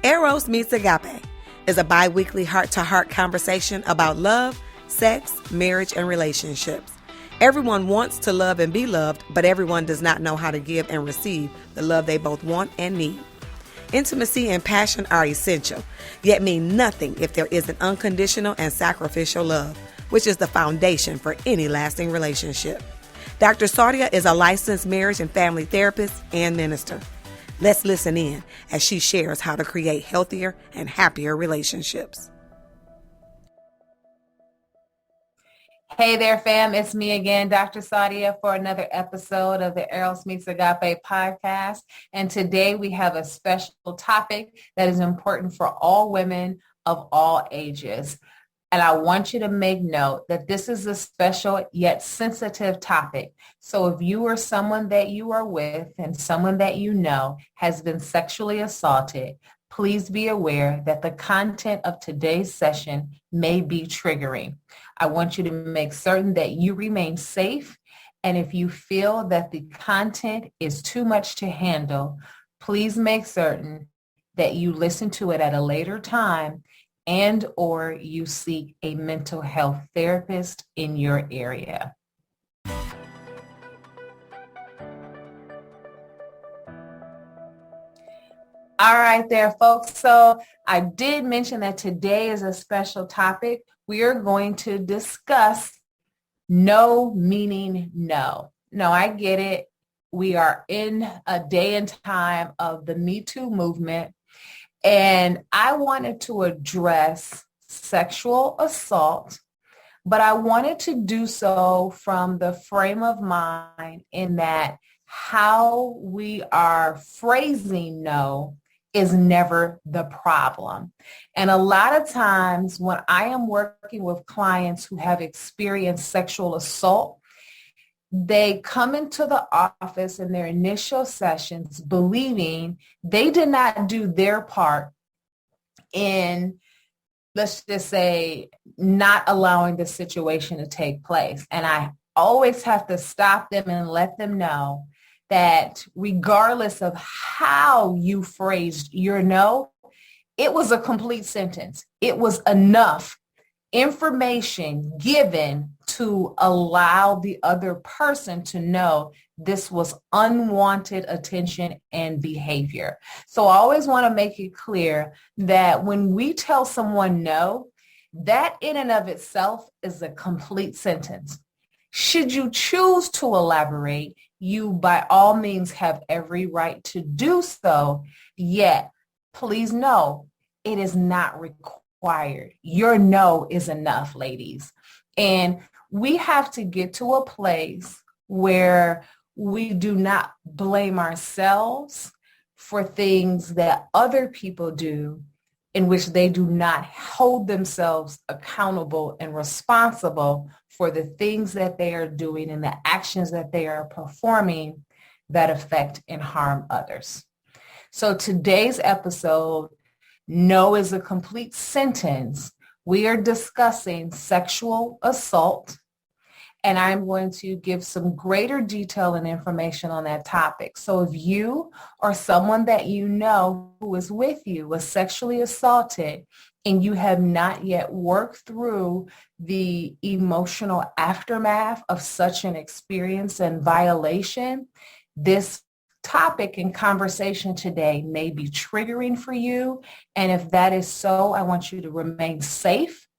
Eros Meets Agape is a bi-weekly heart-to-heart conversation about love, sex, marriage, and relationships. Everyone wants to love and be loved, but everyone does not know how to give and receive the love they both want and need. Intimacy and passion are essential, yet mean nothing if there isn't unconditional and sacrificial love, which is the foundation for any lasting relationship. Dr. Saudia is a licensed marriage and family therapist and minister. Let's listen in as she shares how to create healthier and happier relationships. Hey there, fam. It's me again, Dr. Saudia, for another episode of the Eros Meets Agape podcast. And today we have a special topic that is important for all women of all ages. And I want you to make note that this is a special yet sensitive topic. So if you or someone that you are with and someone that you know has been sexually assaulted, please be aware that the content of today's session may be triggering. I want you to make certain that you remain safe. And if you feel that the content is too much to handle, please make certain that you listen to it at a later time and or you seek a mental health therapist in your area. All right there, folks. So I did mention that today is a special topic. We are going to discuss no meaning no. No, I get it. We are in a day and time of the Me Too movement. And I wanted to address sexual assault, but I wanted to do so from the frame of mind in that how we are phrasing no is never the problem. And a lot of times when I am working with clients who have experienced sexual assault, they come into the office in their initial sessions believing they did not do their part in, let's just say, not allowing the situation to take place. And I always have to stop them and let them know that regardless of how you phrased your no, it was a complete sentence. It was enough information given to allow the other person to know this was unwanted attention and behavior. So I always want to make it clear that when we tell someone no, that in and of itself is a complete sentence. Should you choose to elaborate, you by all means have every right to do so, yet please know it is not required. Your no is enough, ladies. And we have to get to a place where we do not blame ourselves for things that other people do in which they do not hold themselves accountable and responsible for the things that they are doing and the actions that they are performing that affect and harm others. So today's episode, no is a complete sentence. We are discussing sexual assault, and I'm going to give some greater detail and information on that topic. So if you or someone that you know who is with you was sexually assaulted and you have not yet worked through the emotional aftermath of such an experience and violation, this topic and conversation today may be triggering for you. And if that is so, I want you to remain safe.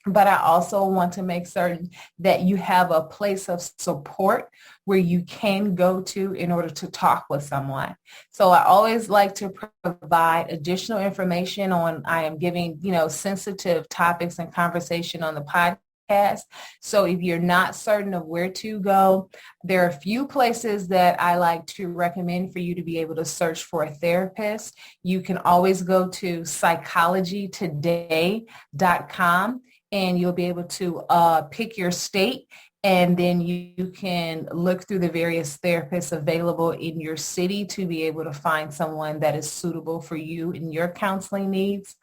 But I also want to make certain that you have a place of support where you can go to in order to talk with someone. So I always like to provide additional information on, I am giving, sensitive topics and conversation on the podcast. So if you're not certain of where to go, there are a few places that I like to recommend for you to be able to search for a therapist. You can always go to psychologytoday.com. and you'll be able to pick your state, and then you can look through the various therapists available in your city to be able to find someone that is suitable for you and your counseling needs.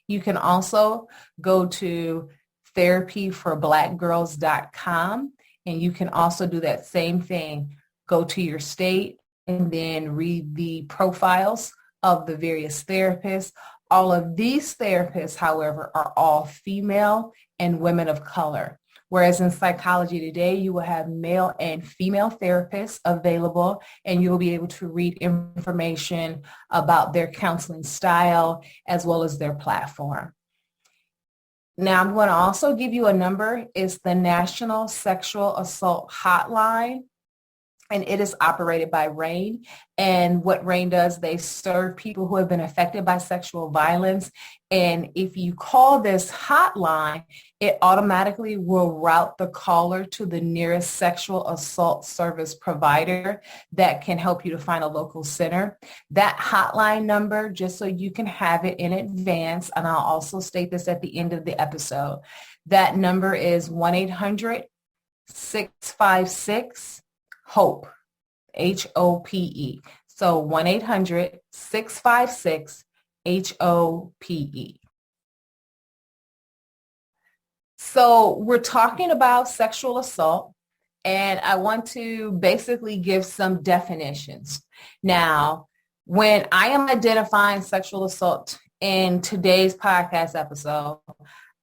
You can also go to therapyforblackgirls.com, and you can also do that same thing. Go to your state and then read the profiles of the various therapists. All of these therapists, however, are all female and women of color. Whereas in psychology today, you will have male and female therapists available, and you'll be able to read information about their counseling style as well as their platform. Now, I'm going to also give you a number. It's the National Sexual Assault Hotline, and it is operated by RAINN. And what RAINN does, they serve people who have been affected by sexual violence. And if you call this hotline, it automatically will route the caller to the nearest sexual assault service provider that can help you to find a local center. That hotline number, just so you can have it in advance, and I'll also state this at the end of the episode, that number is 1-800-656 HOPE, HOPE. So 1-800-656-HOPE. So we're talking about sexual assault, and I want to basically give some definitions. Now, when I am identifying sexual assault in today's podcast episode,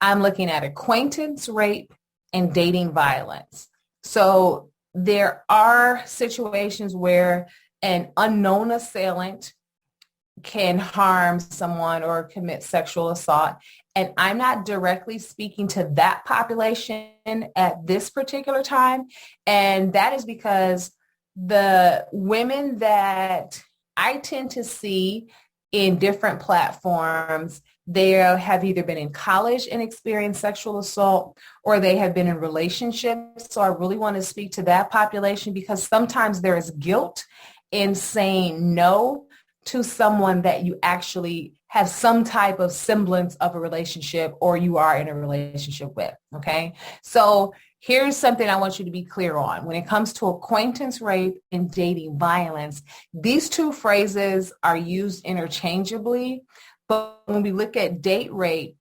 I'm looking at acquaintance rape and dating violence. So there are situations where an unknown assailant can harm someone or commit sexual assault. And I'm not directly speaking to that population at this particular time. And that is because the women that I tend to see in different platforms, they have either been in college and experienced sexual assault, or they have been in relationships. So I really want to speak to that population, because sometimes there is guilt in saying no to someone that you actually have some type of semblance of a relationship, or you are in a relationship with. Okay. So here's something I want you to be clear on. When it comes to acquaintance rape and dating violence, these two phrases are used interchangeably. But when we look at date rape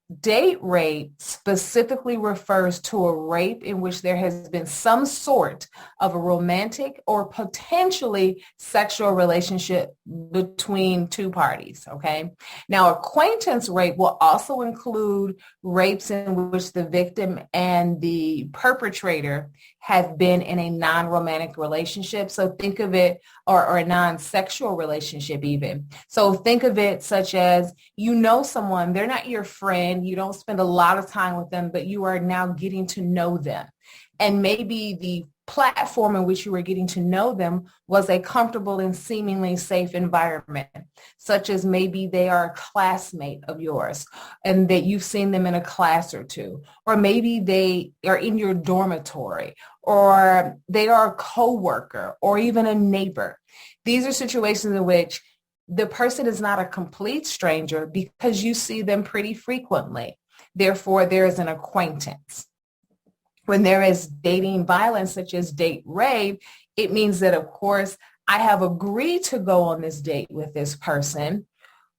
specifically refers to a rape in which there has been some sort of a romantic or potentially sexual relationship between two parties, okay? Now, acquaintance rape will also include rapes in which the victim and the perpetrator have been in a non-romantic relationship. So think of it, or a non-sexual relationship even. So think of it such as, you know someone, they're not your friend, you don't spend a lot of time with them, but you are now getting to know them. And maybe the platform in which you were getting to know them was a comfortable and seemingly safe environment, such as maybe they are a classmate of yours and that you've seen them in a class or two, or maybe they are in your dormitory, or they are a coworker, or even a neighbor. These are situations in which the person is not a complete stranger because you see them pretty frequently. Therefore, there is an acquaintance. When there is dating violence, such as date rape, it means that, of course, I have agreed to go on this date with this person,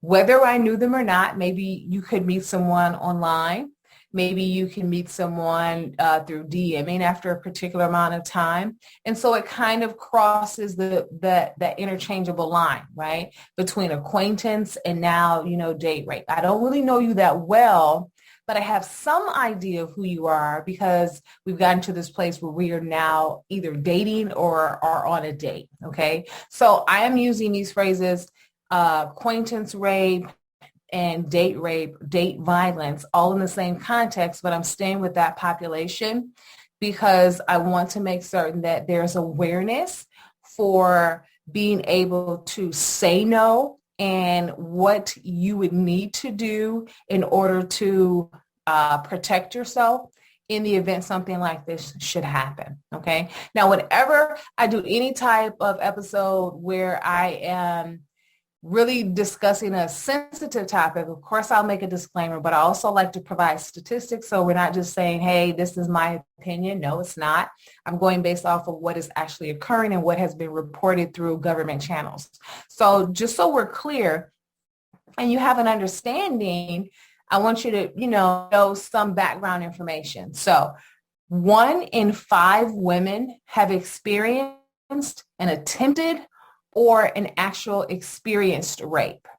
whether I knew them or not. Maybe you could meet someone online. Maybe you can meet someone through DMing after a particular amount of time. And so it kind of crosses that interchangeable line, right, between acquaintance and now, date rape. I don't really know you that well, but I have some idea of who you are because we've gotten to this place where we are now either dating or are on a date, okay? So I am using these phrases, acquaintance rape and date rape, date violence, all in the same context, but I'm staying with that population because I want to make certain that there's awareness for being able to say no and what you would need to do in order to protect yourself in the event something like this should happen, okay? Now, whenever I do any type of episode where I am really discussing a sensitive topic, of course, I'll make a disclaimer, but I also like to provide statistics. So we're not just saying, hey, this is my opinion. No, it's not. I'm going based off of what is actually occurring and what has been reported through government channels. So just so we're clear and you have an understanding, I want you to, know some background information. So 1 in 5 women have experienced an attempted or an actual experienced rape.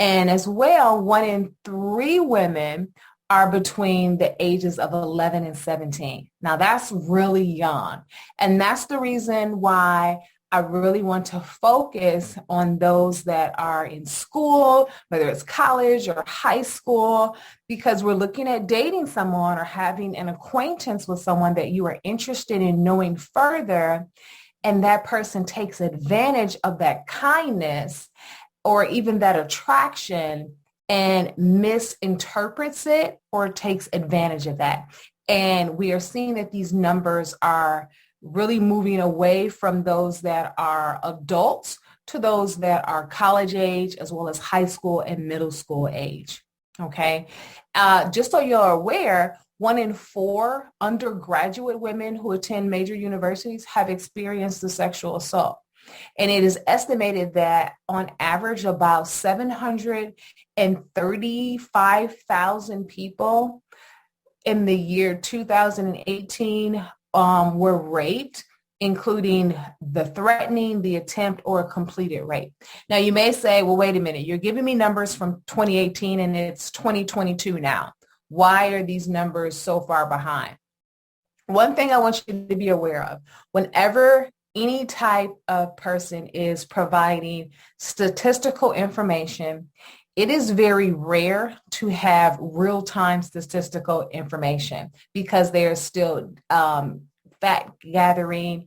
And as well, 1 in 3 women are between the ages of 11 and 17. Now that's really young. And that's the reason why I really want to focus on those that are in school, whether it's college or high school, because we're looking at dating someone or having an acquaintance with someone that you are interested in knowing further, and that person takes advantage of that kindness or even that attraction and misinterprets it or takes advantage of that. And we are seeing that these numbers are really moving away from those that are adults to those that are college age, as well as high school and middle school age. Okay. Just so you're aware, 1 in 4 undergraduate women who attend major universities have experienced a sexual assault. And it is estimated that on average about 735,000 people in the year 2018 were raped, including the threatening, the attempt, or completed rape. Now you may say, well, wait a minute, you're giving me numbers from 2018 and it's 2022 now. Why are these numbers so far behind? One thing I want you to be aware of, whenever any type of person is providing statistical information, it is very rare to have real-time statistical information because they are still fact gathering,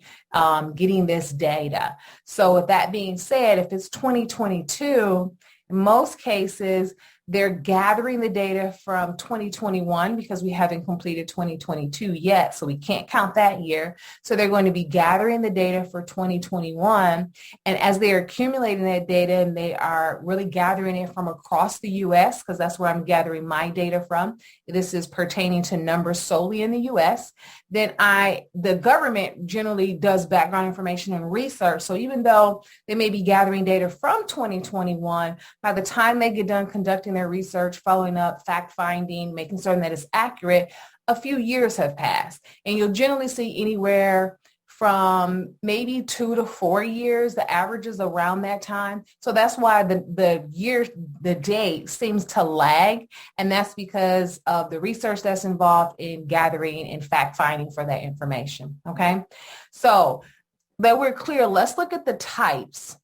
getting this data. So with that being said, if it's 2022, in most cases, they're gathering the data from 2021 because we haven't completed 2022 yet, so we can't count that year. So they're going to be gathering the data for 2021. And as they're accumulating that data and they are really gathering it from across the U.S., because that's where I'm gathering my data from, this is pertaining to numbers solely in the U.S., then the government generally does background information and research. So even though they may be gathering data from 2021, by the time they get done conducting their research, following up, fact-finding, making certain that it's accurate, a few years have passed. And you'll generally see anywhere from maybe 2 to 4 years. The average is around that time. So that's why the date seems to lag. And that's because of the research that's involved in gathering and fact-finding for that information. Okay. So that we're clear, let's look at the types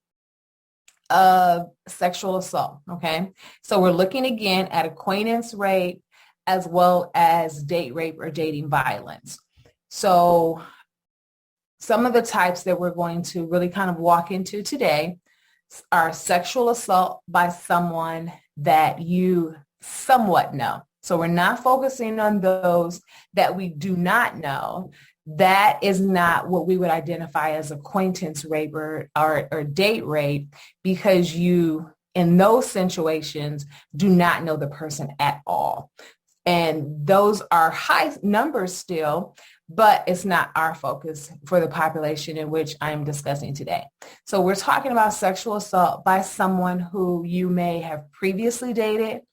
of sexual assault. Okay. So we're looking again at acquaintance rape as well as date rape or dating violence. So some of the types that we're going to really kind of walk into today are sexual assault by someone that you somewhat know. So we're not focusing on those that we do not know. That is not what we would identify as acquaintance rape or date rape, because you, in those situations, do not know the person at all. And those are high numbers still, but it's not our focus for the population in which I'm discussing today. So we're talking about sexual assault by someone who you may have previously dated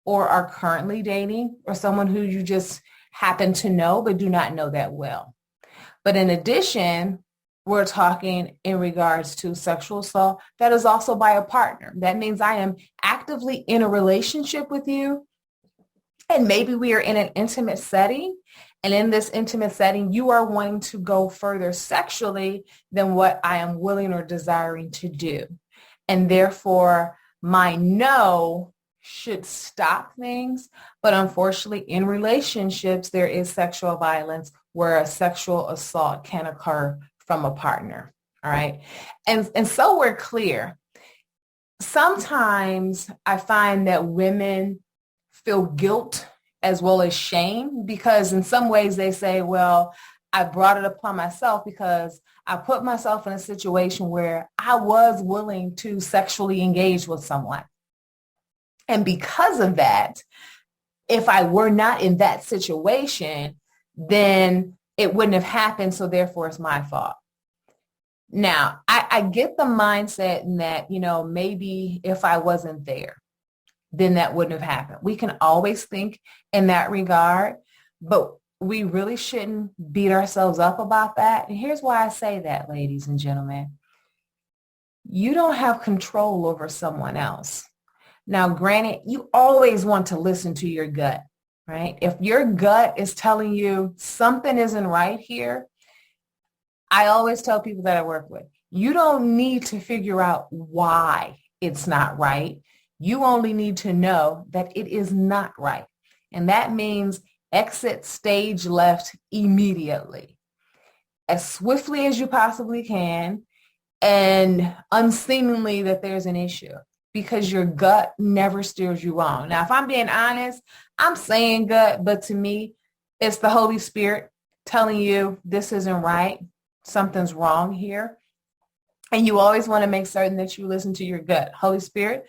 or are currently dating, or someone who you just happen to know but do not know that well. But in addition, we're talking in regards to sexual assault that is also by a partner. That means I am actively in a relationship with you, and maybe we are in an intimate setting. And in this intimate setting, you are wanting to go further sexually than what I am willing or desiring to do. And therefore, my no should stop things. But unfortunately, in relationships, there is sexual violence where a sexual assault can occur from a partner. All right. And so we're clear. Sometimes I find that women feel guilt as well as shame, because in some ways they say, well, I brought it upon myself because I put myself in a situation where I was willing to sexually engage with someone. And because of that, if I were not in that situation, then it wouldn't have happened. So therefore it's my fault. Now, I get the mindset in that, maybe if I wasn't there, then that wouldn't have happened. We can always think in that regard, but we really shouldn't beat ourselves up about that. And here's why I say that, ladies and gentlemen. You don't have control over someone else. Now, granted, you always want to listen to your gut, right? If your gut is telling you something isn't right here, I always tell people that I work with, you don't need to figure out why it's not right. You only need to know that it is not right. And that means exit stage left immediately, as swiftly as you possibly can, and unseemingly that there's an issue, because your gut never steers you wrong. Now, if I'm being honest, I'm saying gut, but to me, it's the Holy Spirit telling you this isn't right. Something's wrong here. And you always want to make certain that you listen to your gut. Holy Spirit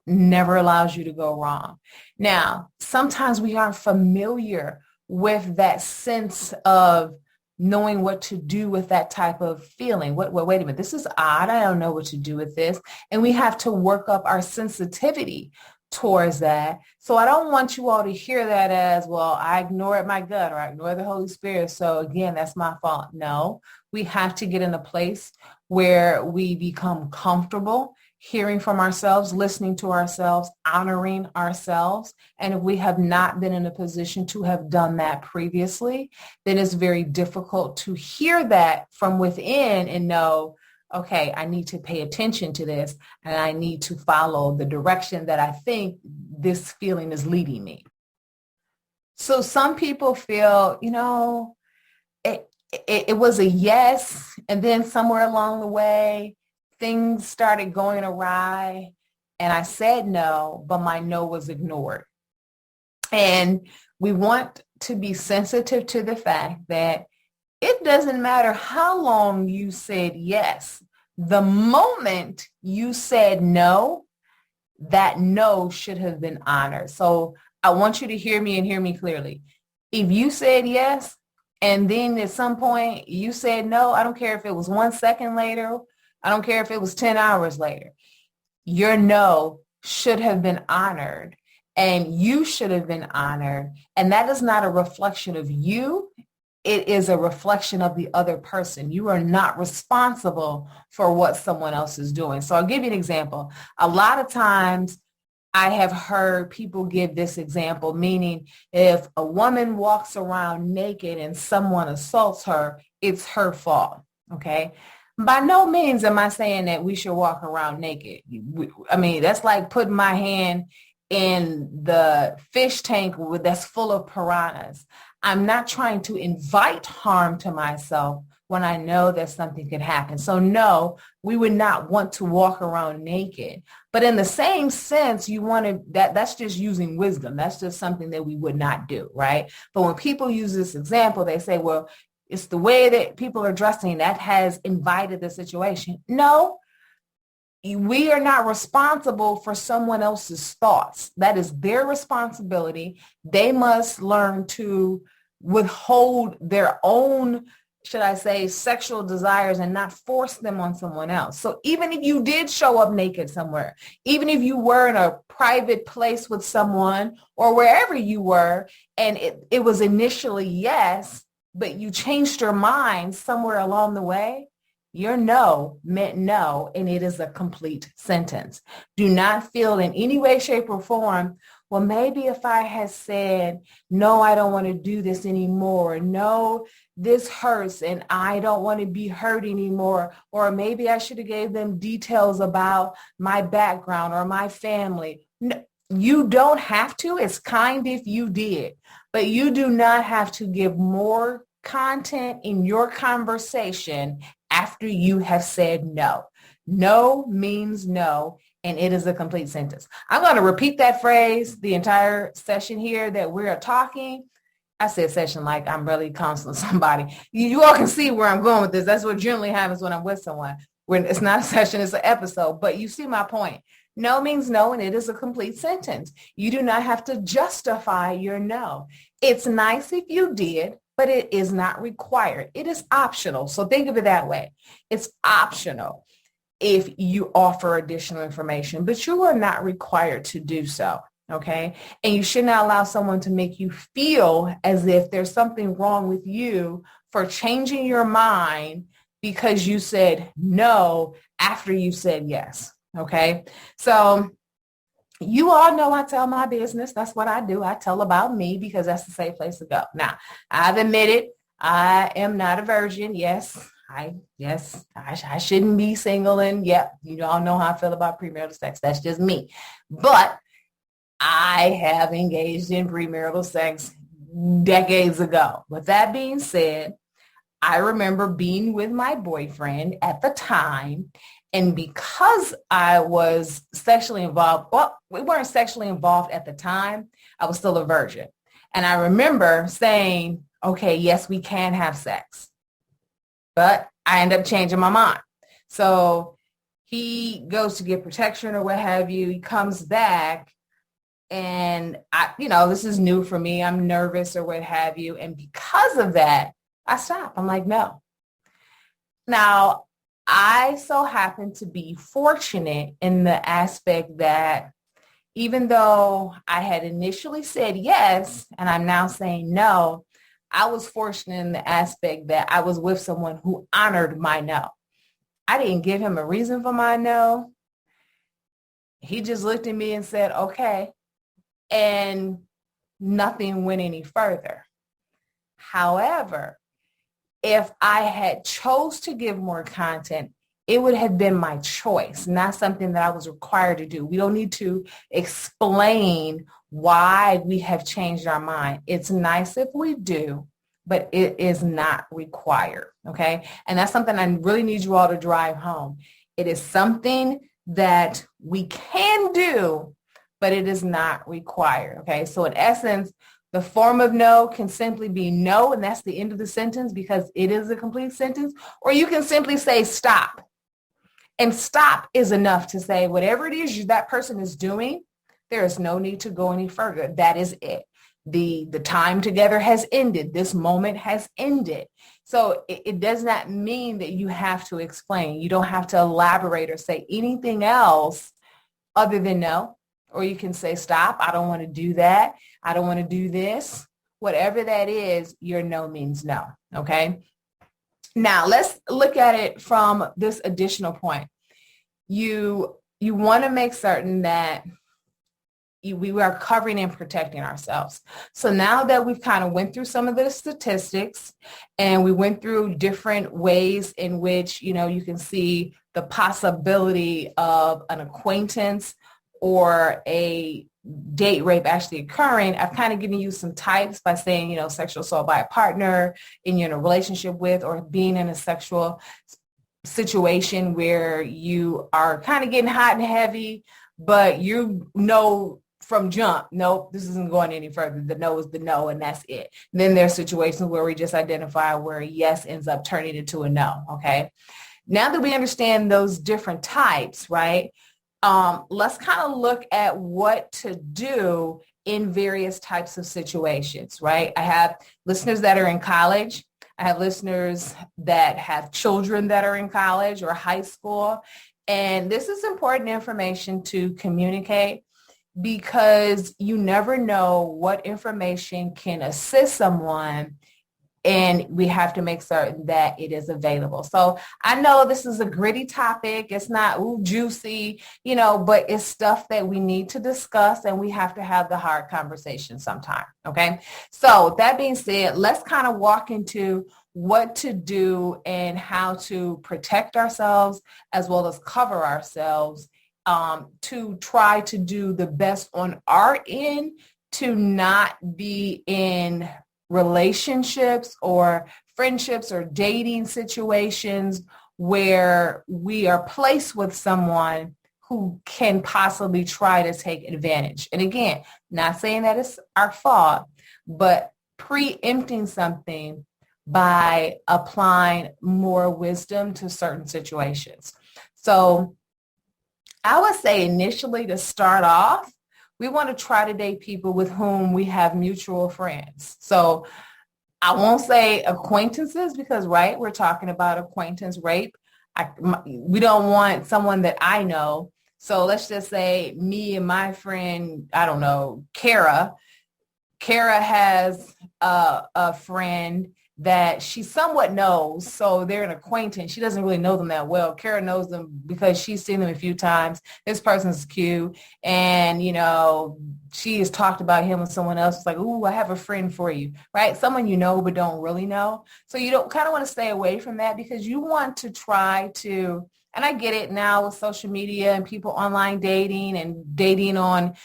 never allows you to go wrong. Now, sometimes we aren't familiar with that sense of knowing what to do with that type of feeling. Wait a minute, this is odd. I don't know what to do with this. And we have to work up our sensitivity towards that. So I don't want you all to hear that as, well, I ignored my gut or I ignored the Holy Spirit, so again, that's my fault. No, we have to get in a place where we become comfortable hearing from ourselves, listening to ourselves, honoring ourselves. And if we have not been in a position to have done that previously, then it's very difficult to hear that from within and know, okay, I need to pay attention to this and I need to follow the direction that I think this feeling is leading me. So some people feel, it was a yes, and then somewhere along the way, things started going awry and I said no, but my no was ignored. And we want to be sensitive to the fact that it doesn't matter how long you said yes. The moment you said no, that no should have been honored. So I want you to hear me and hear me clearly. If you said yes, and then at some point you said no, I don't care if it was 1 second later, I don't care if it was 10 hours later, your no should have been honored and you should have been honored. And that is not a reflection of you. It is a reflection of the other person. You are not responsible for what someone else is doing. So I'll give you an example. A lot of times I have heard people give this example, meaning if a woman walks around naked and someone assaults her, it's her fault. Okay. By no means am I saying that we should walk around naked. I mean, that's like putting my hand in the fish tank that's full of piranhas. I'm not trying to invite harm to myself when I know that something could happen. So no, we would not want to walk around naked. But in the same sense, you want to, that's just using wisdom. That's just something that we would not do, right? But when people use this example, they say, well, it's the way that people are dressing that has invited the situation. No, we are not responsible for someone else's thoughts. That is their responsibility. They must learn to withhold their own, should I say, sexual desires and not force them on someone else. So even if you did show up naked somewhere, even if you were in a private place with someone or wherever you were, and it was initially yes, but you changed your mind somewhere along the way, your no meant no, and it is a complete sentence. Do not feel in any way, shape, or form, well, maybe if I had said, no, I don't want to do this anymore. No, this hurts and I don't want to be hurt anymore. Or maybe I should have gave them details about my background or my family. No, you don't have to. It's kind if you did. But you do not have to give more content in your conversation after you have said no. No means no, and it is a complete sentence. I'm going to repeat that phrase the entire session here that we're talking. I said session like I'm really counseling somebody. You all can see where I'm going with this. That's what generally happens when I'm with someone. When it's not a session, it's an episode. But you see my point. No means no, and it is a complete sentence. You do not have to justify your no. It's nice if you did, but it is not required. It is optional. So think of it that way. It's optional if you offer additional information, but you are not required to do so. Okay. And you should not allow someone to make you feel as if there's something wrong with you for changing your mind because you said no after you said yes. Okay. So You all know I tell my business. That's what I do. I tell about me because that's the safe place to go. Now, I've admitted I am not a virgin. I shouldn't be single. And yep, you all know how I feel about premarital sex. That's just me. But I have engaged in premarital sex decades ago. With that being said, I remember being with my boyfriend at the time, and because I was sexually involved, well, we weren't sexually involved at the time. I was still a virgin. And I remember saying, okay, yes, we can have sex. But I end up changing my mind. So he goes to get protection or what have you. He comes back and this is new for me. I'm nervous or what have you. And because of that, I stop. I'm like, no. Now, I so happen to be fortunate in the aspect that even though I had initially said yes, and I'm now saying no, I was fortunate in the aspect that I was with someone who honored my no. I didn't give him a reason for my no. He just looked at me and said, okay, and nothing went any further. However, if I had chose to give more content, it would have been my choice, not something that I was required to do. We don't need to explain why we have changed our mind. It's nice if we do, but it is not required, okay? And that's something I really need you all to drive home. It is something that we can do, but it is not required, okay? So in essence, the form of no can simply be no, and that's the end of the sentence because it is a complete sentence. Or you can simply say stop. And stop is enough to say whatever it is that person is doing, there is no need to go any further. That is it. The time together has ended. This moment has ended. So it does not mean that you have to explain. You don't have to elaborate or say anything else other than no. Or you can say, stop, I don't want to do that. I don't want to do this. Whatever that is, your no means no, okay? Now, let's look at it from this additional point. You want to make certain that we are covering and protecting ourselves. So now that we've kind of went through some of the statistics and we went through different ways in which, you can see the possibility of an acquaintance or a date rape actually occurring, I've kind of given you some types by saying, sexual assault by a partner, and you're in a relationship with, or being in a sexual situation where you are kind of getting hot and heavy, but you know from jump, nope, this isn't going any further. The no is the no, and that's it. Then there's situations where we just identify where a yes ends up turning into a no, okay? Now that we understand those different types, right, let's kind of look at what to do in various types of situations, right? I have listeners that are in college. I have listeners that have children that are in college or high school. And this is important information to communicate because you never know what information can assist someone, and we have to make certain that it is available. So I know this is a gritty topic. It's not juicy, but it's stuff that we need to discuss, and we have to have the hard conversation sometime, okay? So that being said, let's kind of walk into what to do and how to protect ourselves as well as cover ourselves to try to do the best on our end to not be in relationships or friendships or dating situations where we are placed with someone who can possibly try to take advantage. And again, not saying that it's our fault, but preempting something by applying more wisdom to certain situations. So I would say initially to start off, we want to try to date people with whom we have mutual friends. So I won't say acquaintances because, right, we're talking about acquaintance rape. We don't want someone that I know. So let's just say me and my friend, I don't know, Kara. Kara has a friend that she somewhat knows. So they're an acquaintance. She doesn't really know them that well. Kara knows them because she's seen them a few times. This person's cute. And, she has talked about him with someone else. It's like, ooh, I have a friend for you, right? Someone you know but don't really know. So you don't kind of want to stay away from that because you want to try to, and I get it now with social media and people online dating and dating on,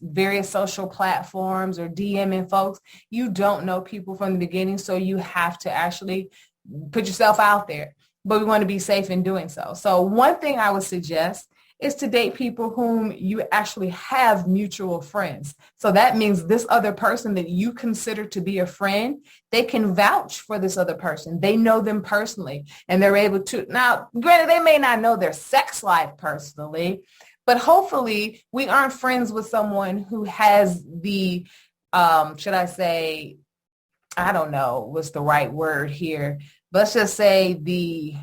various social platforms or DMing folks. You don't know people from the beginning, so you have to actually put yourself out there. But we want to be safe in doing so. So one thing I would suggest is to date people whom you actually have mutual friends. So that means this other person that you consider to be a friend, they can vouch for this other person. They know them personally and they're able to. Now, granted, they may not know their sex life personally, but hopefully we aren't friends with someone who has the, should I say, I don't know what's the right word here. Let's just say the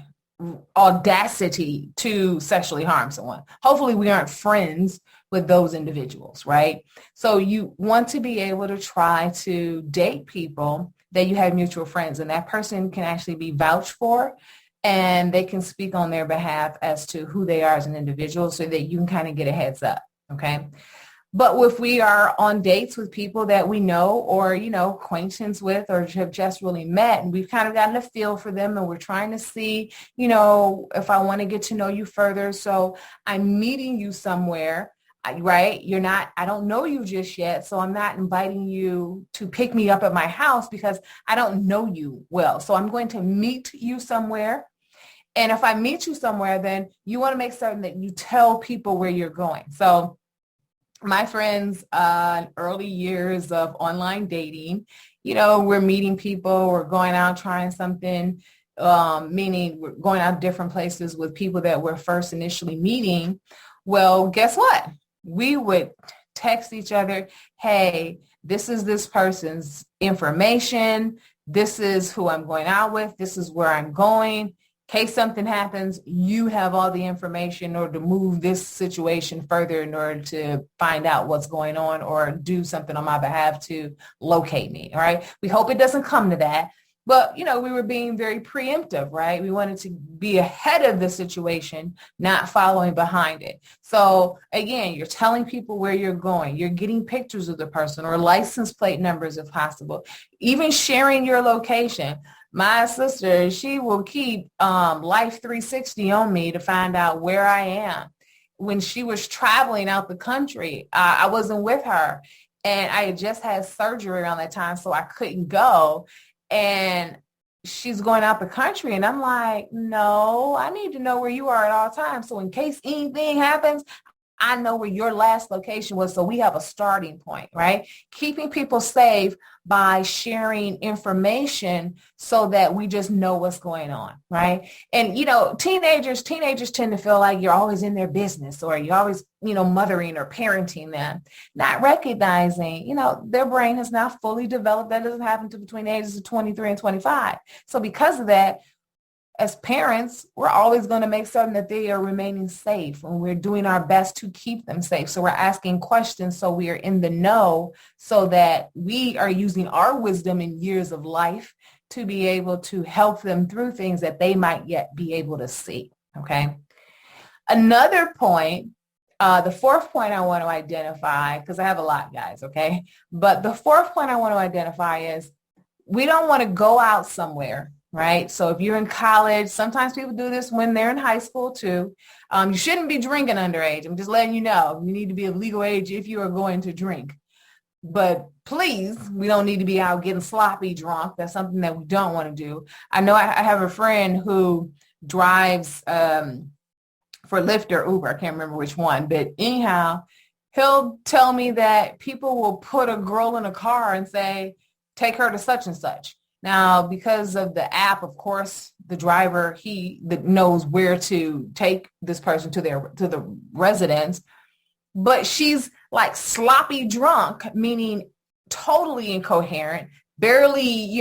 audacity to sexually harm someone. Hopefully we aren't friends with those individuals, right? So you want to be able to try to date people that you have mutual friends, and that person can actually be vouched for and they can speak on their behalf as to who they are as an individual so that you can kind of get a heads up, okay? But if we are on dates with people that we know or, acquaintance with or have just really met and we've kind of gotten a feel for them and we're trying to see, if I want to get to know you further. So I'm meeting you somewhere, right? I don't know you just yet. So I'm not inviting you to pick me up at my house because I don't know you well. So I'm going to meet you somewhere. And if I meet you somewhere, then you want to make certain that you tell people where you're going. So my friends, early years of online dating, we're meeting people, we're going out trying something, meaning we're going out different places with people that we're first initially meeting. Well, guess what? We would text each other, hey, this is this person's information. This is who I'm going out with. This is where I'm going. In case something happens, you have all the information in order to move this situation further in order to find out what's going on or do something on my behalf to locate me, all right? We hope it doesn't come to that. But, we were being very preemptive, right? We wanted to be ahead of the situation, not following behind it. So, again, you're telling people where you're going. You're getting pictures of the person or license plate numbers if possible. Even sharing your location. My sister, she will keep Life 360 on me to find out where I am. When she was traveling out the country, I wasn't with her. And I had just had surgery around that time, so I couldn't go. And she's going out the country. And I'm like, no, I need to know where you are at all times. So in case anything happens, I know where your last location was, so we have a starting point, right? Keeping people safe by sharing information so that we just know what's going on, right? And, teenagers tend to feel like you're always in their business or you're always, mothering or parenting them, not recognizing, their brain has not fully developed. That doesn't happen to between the ages of 23 and 25. So because of that, as parents, we're always going to make certain that they are remaining safe and we're doing our best to keep them safe. So we're asking questions so we are in the know so that we are using our wisdom and years of life to be able to help them through things that they might yet be able to see. Okay. Another point, the fourth point I want to identify, because I have a lot, guys. Okay. But the fourth point I want to identify is we don't want to go out somewhere. Right. So if you're in college, sometimes people do this when they're in high school too. You shouldn't be drinking underage. I'm just letting you know. You need to be of legal age if you are going to drink. But please, we don't need to be out getting sloppy drunk. That's something that we don't want to do. I know I have a friend who drives for Lyft or Uber. I can't remember which one. But anyhow, he'll tell me that people will put a girl in a car and say, take her to such and such. Now, because of the app, of course, the driver, that knows where to take this person to the residence, but she's like sloppy drunk, meaning totally incoherent, barely,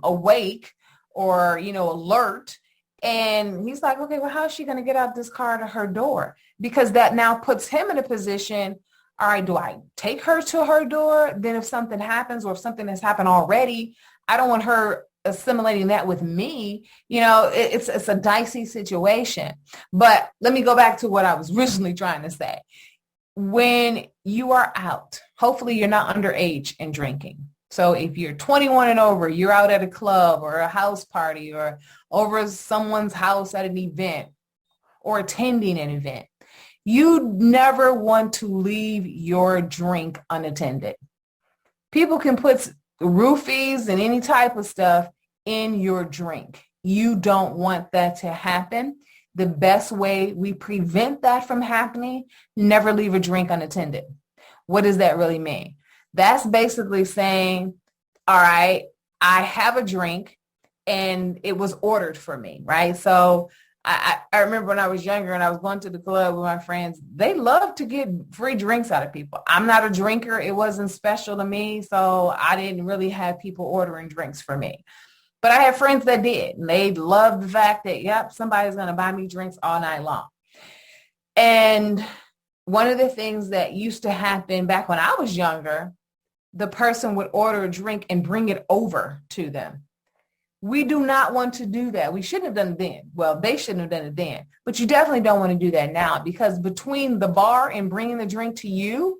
awake or, alert. And he's like, okay, well, how is she going to get out this car to her door? Because that now puts him in a position, all right, do I take her to her door? Then if something happens or if something has happened already, I don't want her assimilating that with me. It's a dicey situation. But let me go back to what I was originally trying to say. When you are out, hopefully you're not underage and drinking. So if you're 21 and over, you're out at a club or a house party or over someone's house at an event or attending an event, you never want to leave your drink unattended. People can put roofies and any type of stuff in your drink. You don't want that to happen. The best way we prevent that from happening, never leave a drink unattended. What does that really mean? That's basically saying, all right, I have a drink and it was ordered for me, right? So I remember when I was younger and I was going to the club with my friends, they love to get free drinks out of people. I'm not a drinker. It wasn't special to me. So I didn't really have people ordering drinks for me. But I had friends that did. And they loved the fact that, yep, somebody's going to buy me drinks all night long. And one of the things that used to happen back when I was younger, the person would order a drink and bring it over to them. We do not want to do that. We shouldn't have done it then. Well, they shouldn't have done it then. But you definitely don't want to do that now, because between the bar and bringing the drink to you,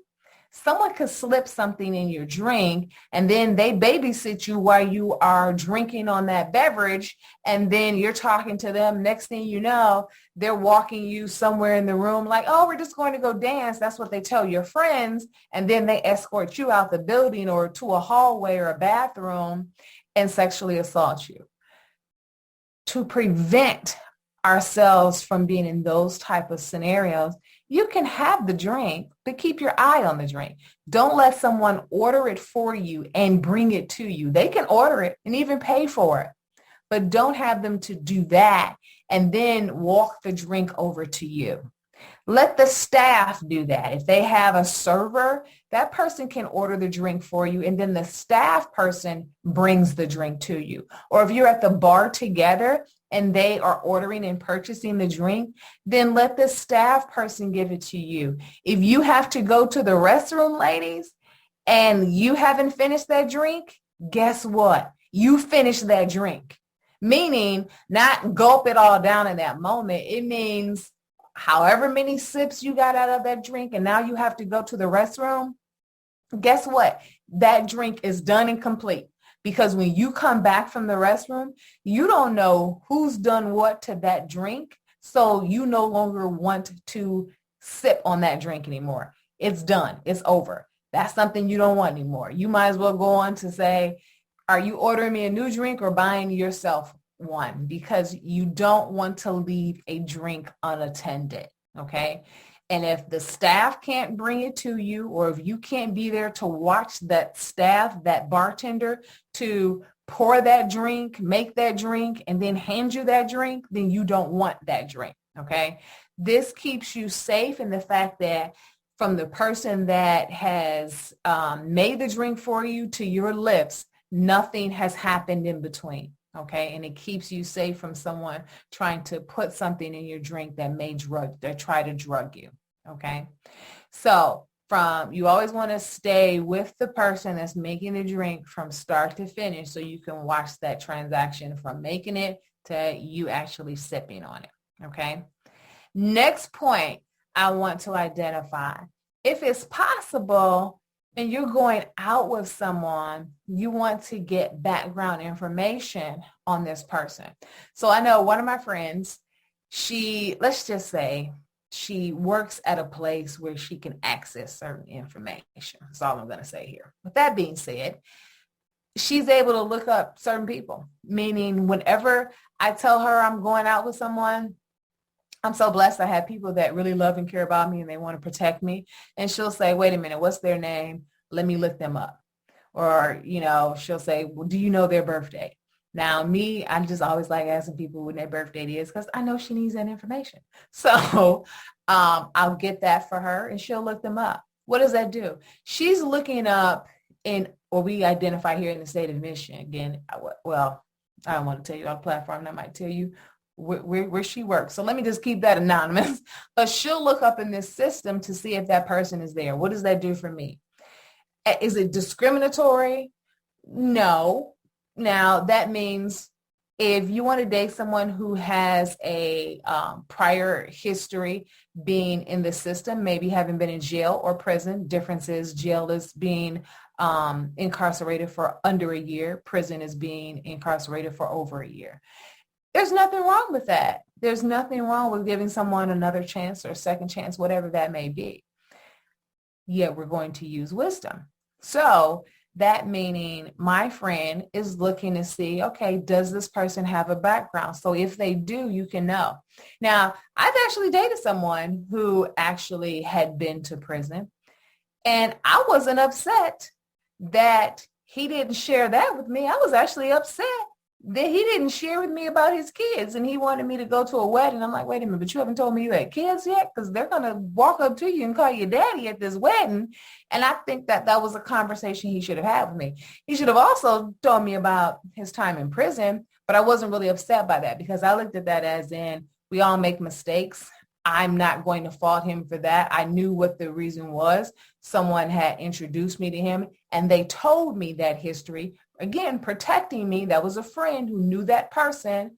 someone could slip something in your drink and then they babysit you while you are drinking on that beverage. And then you're talking to them. Next thing you know, they're walking you somewhere in the room like, oh, we're just going to go dance. That's what they tell your friends. And then they escort you out the building or to a hallway or a bathroom and sexually assault you. To prevent ourselves from being in those type of scenarios, you can have the drink, but keep your eye on the drink. Don't let someone order it for you and bring it to you. They can order it and even pay for it, but don't have them to do that and then walk the drink over to you. Let the staff do that. If they have a server, that person can order the drink for you, and then the staff person brings the drink to you. Or if you're at the bar together and they are ordering and purchasing the drink, then let the staff person give it to you. If you have to go to the restroom, ladies, and you haven't finished that drink, guess what? You finished that drink. Meaning not gulp it all down in that moment. It means however many sips you got out of that drink and now you have to go to the restroom, guess what? That drink is done and complete. Because when you come back from the restroom, you don't know who's done what to that drink. So you no longer want to sip on that drink anymore. It's done. It's over. That's something you don't want anymore. You might as well go on to say, are you ordering me a new drink or buying yourself one? Because you don't want to leave a drink unattended. Okay. And if the staff can't bring it to you, or if you can't be there to watch that staff, that bartender, to pour that drink, make that drink, and then hand you that drink, then you don't want that drink. Okay. This keeps you safe in the fact that from the person that has made the drink for you to your lips, nothing has happened in between. Okay. And it keeps you safe from someone trying to put something in your drink that may try to drug you. Okay. So you always want to stay with the person that's making the drink from start to finish so you can watch that transaction from making it to you actually sipping on it. Okay. Next point I want to identify. If it's possible, and you're going out with someone, you want to get background information on this person. So I know one of my friends, let's just say she works at a place where she can access certain information. That's all I'm going to say here. With that being said, she's able to look up certain people, meaning whenever I tell her I'm going out with someone, I'm so blessed I have people that really love and care about me and they want to protect me. And she'll say, wait a minute, what's their name? Let me look them up. Or, she'll say, well, do you know their birthday? Now, me, I just always like asking people when their birthday is because I know she needs that information. So I'll get that for her and she'll look them up. What does that do? She's looking up we identify here in the state of Michigan. Well, I don't want to tell you on a platform, and I might tell you where she works. So let me just keep that anonymous. But she'll look up in this system to see if that person is there. What does that do for me? Is it discriminatory? No. Now, that means if you want to date someone who has a prior history being in the system, maybe having been in jail or prison, difference is jail is being incarcerated for under a year. Prison is being incarcerated for over a year. There's nothing wrong with that. There's nothing wrong with giving someone another chance or a second chance, whatever that may be. Yet we're going to use wisdom. So that meaning my friend is looking to see, okay, does this person have a background? So if they do, you can know. Now, I've actually dated someone who actually had been to prison, and I wasn't upset that he didn't share that with me. I was actually upset that he didn't share with me about his kids, and he wanted me to go to a wedding. I'm like, wait a minute, but you haven't told me you had kids yet? Because they're going to walk up to you and call you daddy at this wedding. And I think that that was a conversation he should have had with me. He should have also told me about his time in prison, but I wasn't really upset by that because I looked at that as in we all make mistakes. I'm not going to fault him for that. I knew what the reason was. Someone had introduced me to him and they told me that history. Again, protecting me. That was a friend who knew that person.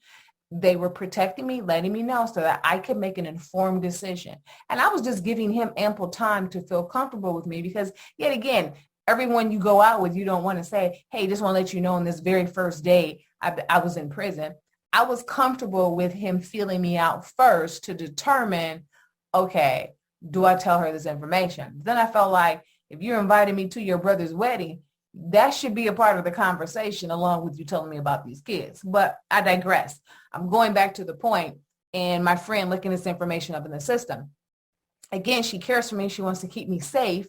They were protecting me, letting me know so that I could make an informed decision. And I was just giving him ample time to feel comfortable with me because yet again, everyone you go out with, you don't want to say, hey, just want to let you know on this very first day I was in prison. I was comfortable with him feeling me out first to determine, okay, do I tell her this information? Then I felt like if you're inviting me to your brother's wedding, that should be a part of the conversation along with you telling me about these kids. But I digress. I'm going back to the point and my friend looking this information up in the system. Again, she cares for me. She wants to keep me safe.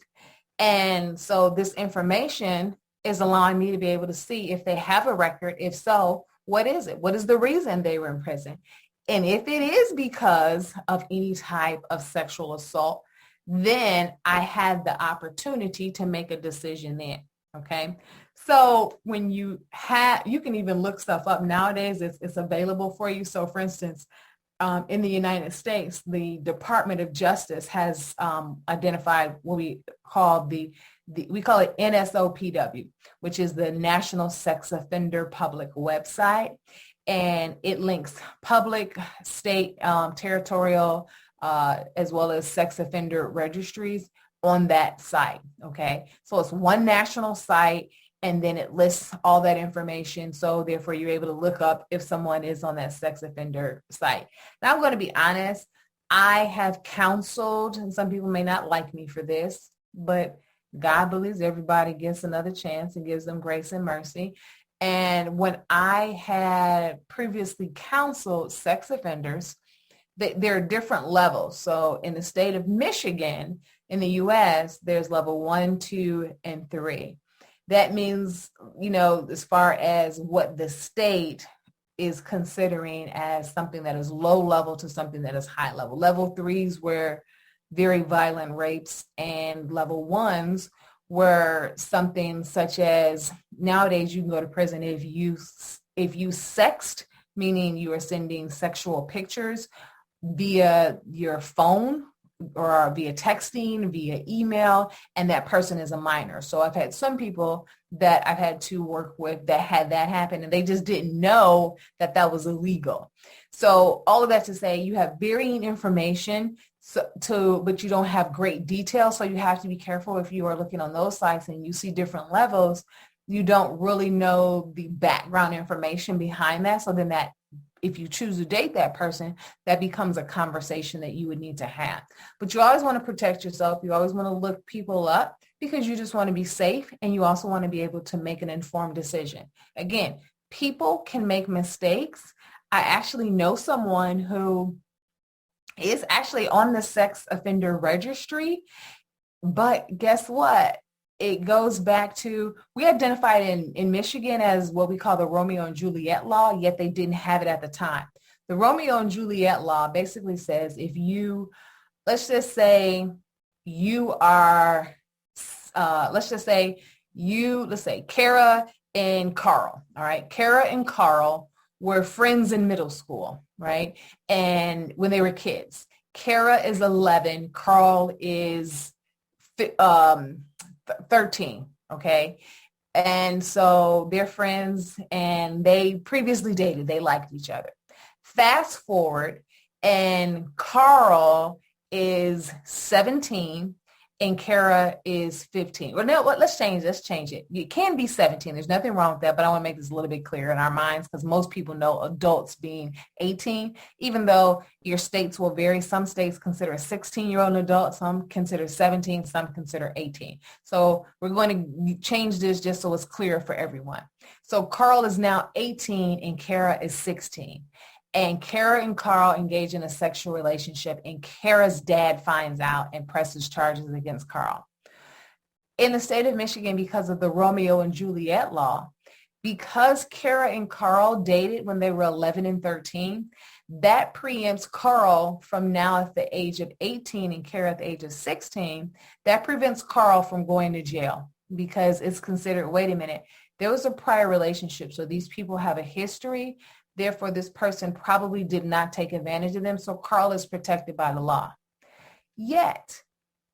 And so this information is allowing me to be able to see if they have a record. If so, what is it? What is the reason they were in prison? And if it is because of any type of sexual assault, then I had the opportunity to make a decision then. Okay. So when you can even look stuff up nowadays, it's available for you. So for instance, in the United States, the Department of Justice has identified what we call we call it NSOPW, which is the National Sex Offender Public Website. And it links public, state, territorial, as well as sex offender registries on that site. Okay. So it's one national site and then it lists all that information. So therefore you're able to look up if someone is on that sex offender site. Now I'm going to be honest. I have counseled, and some people may not like me for this, but God believes everybody gets another chance and gives them grace and mercy. And when I had previously counseled sex offenders, there are different levels. So in the state of Michigan, in the U.S., there's level 1, 2, and 3. That means, as far as what the state is considering as something that is low level to something that is high level. Level 3s were very violent rapes, and level 1s were something such as nowadays you can go to prison if you sexted, meaning you are sending sexual pictures via your phone or via texting, via email, and that person is a minor. So I've had some people that I've had to work with that had that happen, and they just didn't know that that was illegal. So all of that to say, you have varying information, but you don't have great detail. So you have to be careful if you are looking on those sites and you see different levels, you don't really know the background information behind that. So then that, if you choose to date that person, that becomes a conversation that you would need to have. But you always want to protect yourself. You always want to look people up because you just want to be safe, and you also want to be able to make an informed decision. Again, people can make mistakes. I actually know someone who is actually on the sex offender registry, but guess what? It goes back to, we identified in Michigan as what we call the Romeo and Juliet law, yet they didn't have it at the time. The Romeo and Juliet law basically says if you, let's say Kara and Carl, all right? Kara and Carl were friends in middle school, right? And when they were kids, Kara is 11, Carl is 13, okay? And so they're friends and they previously dated. They liked each other. Fast forward, and Carl is 17 and Kara is 15. Well, no, let's change it. You can be 17. There's nothing wrong with that, but I want to make this a little bit clearer in our minds because most people know adults being 18, even though your states will vary. Some states consider a 16-year-old an adult, some consider 17, some consider 18. So we're going to change this just so it's clear for everyone. So Carl is now 18 and Kara is 16. And Kara and Carl engage in a sexual relationship, and Kara's dad finds out and presses charges against Carl. In the state of Michigan, because of the Romeo and Juliet law, because Kara and Carl dated when they were 11 and 13, that preempts Carl from now at the age of 18 and Kara at the age of 16. That prevents Carl from going to jail because it's considered, wait a minute, there was a prior relationship, so these people have a history. Therefore, this person probably did not take advantage of them. So Carl is protected by the law. Yet,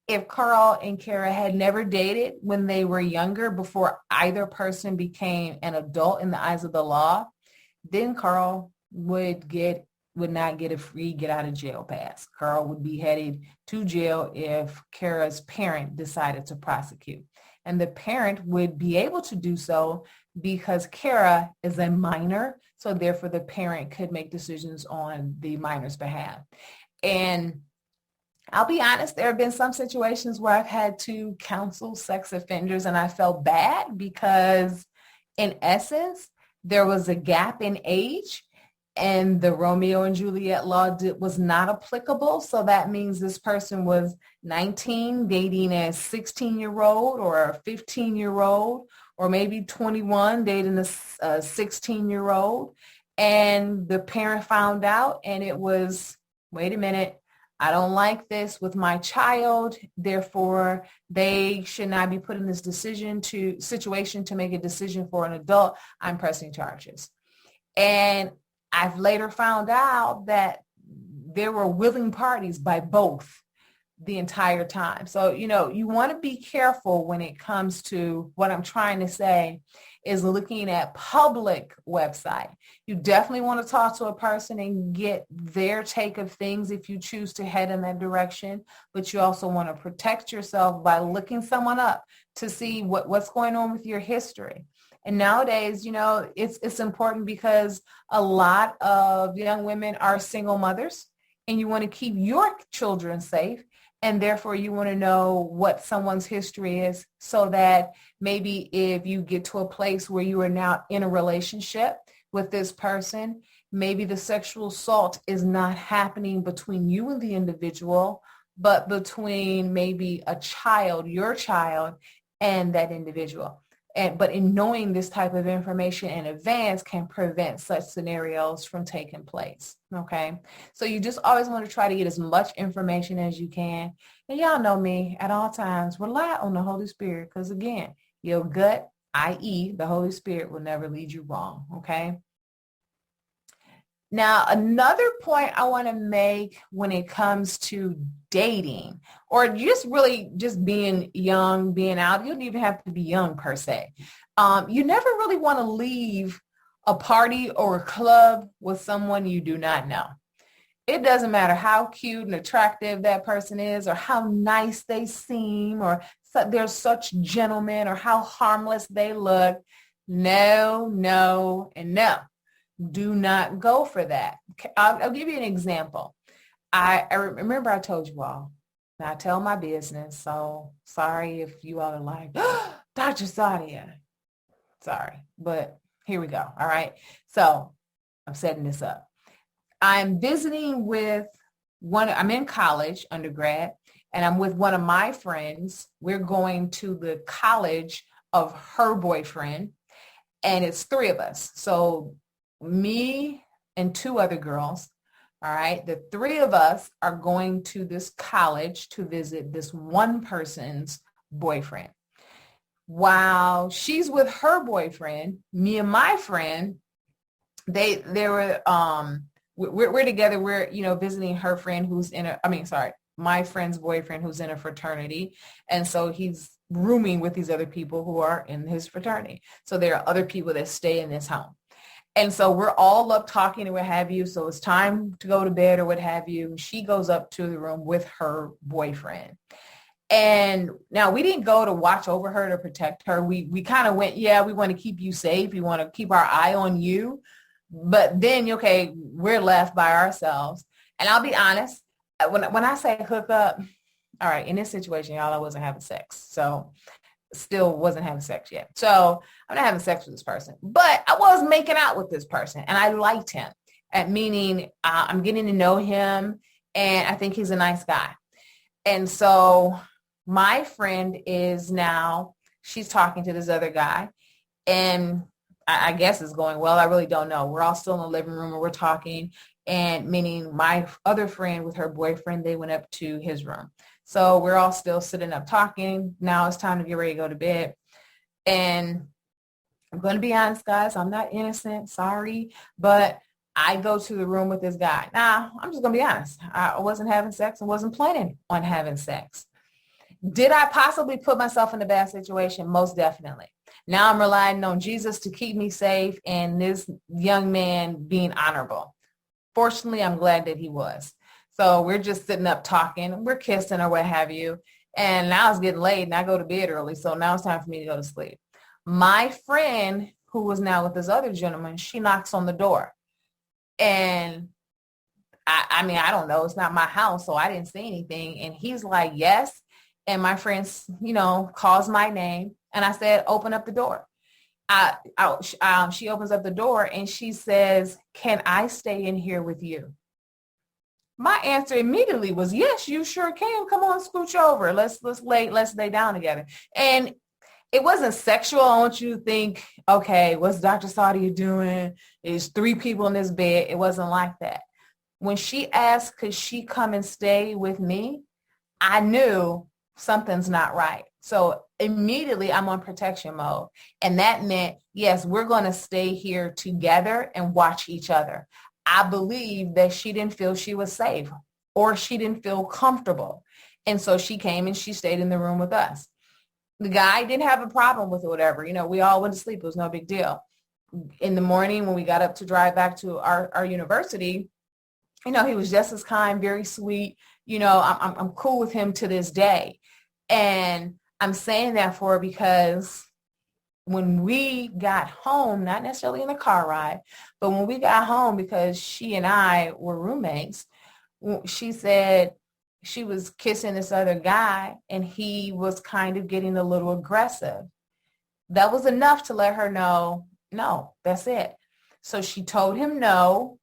if Carl and Kara had never dated when they were younger, before either person became an adult in the eyes of the law, then Carl would not get a free get out of jail pass. Carl would be headed to jail if Kara's parent decided to prosecute. And the parent would be able to do so because Kara is a minor, so therefore the parent could make decisions on the minor's behalf. And I'll be honest, there have been some situations where I've had to counsel sex offenders and I felt bad because in essence, there was a gap in age and the Romeo and Juliet law was not applicable. So that means this person was 19 dating a 16-year-old or a 15-year-old, or maybe 21 dating a 16-year-old. And the parent found out and it was, wait a minute, I don't like this with my child. Therefore, they should not be put in this situation to make a decision for an adult. I'm pressing charges. And I've later found out that there were willing parties by both the entire time. So, you want to be careful when it comes to what I'm trying to say is looking at public website. You definitely want to talk to a person and get their take of things if you choose to head in that direction. But you also want to protect yourself by looking someone up to see what's going on with your history. And nowadays, it's important because a lot of young women are single mothers and you want to keep your children safe. And therefore, you want to know what someone's history is so that maybe if you get to a place where you are now in a relationship with this person, maybe the sexual assault is not happening between you and the individual, but between maybe a child, your child, and that individual. But in knowing this type of information in advance can prevent such scenarios from taking place, okay? So you just always want to try to get as much information as you can. And y'all know me, at all times, rely on the Holy Spirit because, again, your gut, i.e. the Holy Spirit, will never lead you wrong, okay? Now, another point I want to make when it comes to dating or just being young, being out, you don't even have to be young per se. You never really want to leave a party or a club with someone you do not know. It doesn't matter how cute and attractive that person is or how nice they seem or they're such gentlemen or how harmless they look. No, no, and no. Do not go for that. I'll give you an example. I remember I told you all, and I tell my business, so sorry if you all are like, oh, Dr. Sadia. Sorry, but here we go. All right. So I'm setting this up. I'm visiting with I'm in college, undergrad, and I'm with one of my friends. We're going to the college of her boyfriend, and it's 3 of us. So me and 2 other girls, all right, the 3 of us are going to this college to visit this one person's boyfriend. While she's with her boyfriend, me and my friend, we're together. We're, visiting her friend who's my friend's boyfriend who's in a fraternity. And so he's rooming with these other people who are in his fraternity. So there are other people that stay in this home. And so we're all up talking and what have you. So it's time to go to bed or what have you. She goes up to the room with her boyfriend. And now we didn't go to watch over her to protect her. We kind of went, yeah, we want to keep you safe. We want to keep our eye on you. But then, okay, we're left by ourselves. And I'll be honest, when I say hook up, all right, in this situation, y'all, I wasn't having sex. So still wasn't having sex yet. So I'm not having sex with this person. But I was making out with this person and I liked him. Meaning I'm getting to know him and I think he's a nice guy. And so my friend is now, she's talking to this other guy and I guess it's going well. I really don't know. We're all still in the living room and we're talking, and meaning my other friend with her boyfriend, they went up to his room. So we're all still sitting up talking. Now it's time to get ready to go to bed. And I'm going to be honest, guys, I'm not innocent. Sorry. But I go to the room with this guy. Now, I'm just going to be honest. I wasn't having sex and wasn't planning on having sex. Did I possibly put myself in a bad situation? Most definitely. Now I'm relying on Jesus to keep me safe and this young man being honorable. Fortunately, I'm glad that he was. So we're just sitting up talking. We're kissing or what have you. And now it's getting late and I go to bed early. So now it's time for me to go to sleep. My friend, who was now with this other gentleman, she knocks on the door. And I mean, I don't know. It's not my house, so I didn't say anything. And he's like, yes. And my friend, calls my name. And I said, open up the door. She opens up the door and she says, can I stay in here with you? My answer immediately was, yes, you sure can. Come on, scooch over. Let's lay down together. And it wasn't sexual. I want you to think, okay, what's Dr. Sadia doing? There's 3 people in this bed. It wasn't like that. When she asked, could she come and stay with me? I knew something's not right. So immediately I'm on protection mode. And that meant, yes, we're going to stay here together and watch each other. I believe that she didn't feel she was safe or she didn't feel comfortable. And so she came and she stayed in the room with us. The guy didn't have a problem with it, whatever. We all went to sleep. It was no big deal. In the morning when we got up to drive back to our university, he was just as kind, very sweet. I'm cool with him to this day. And I'm saying that because when we got home, not necessarily in a car ride, but when we got home, because she and I were roommates, she said she was kissing this other guy and he was kind of getting a little aggressive. That was enough to let her know, no, that's it. So she told him no,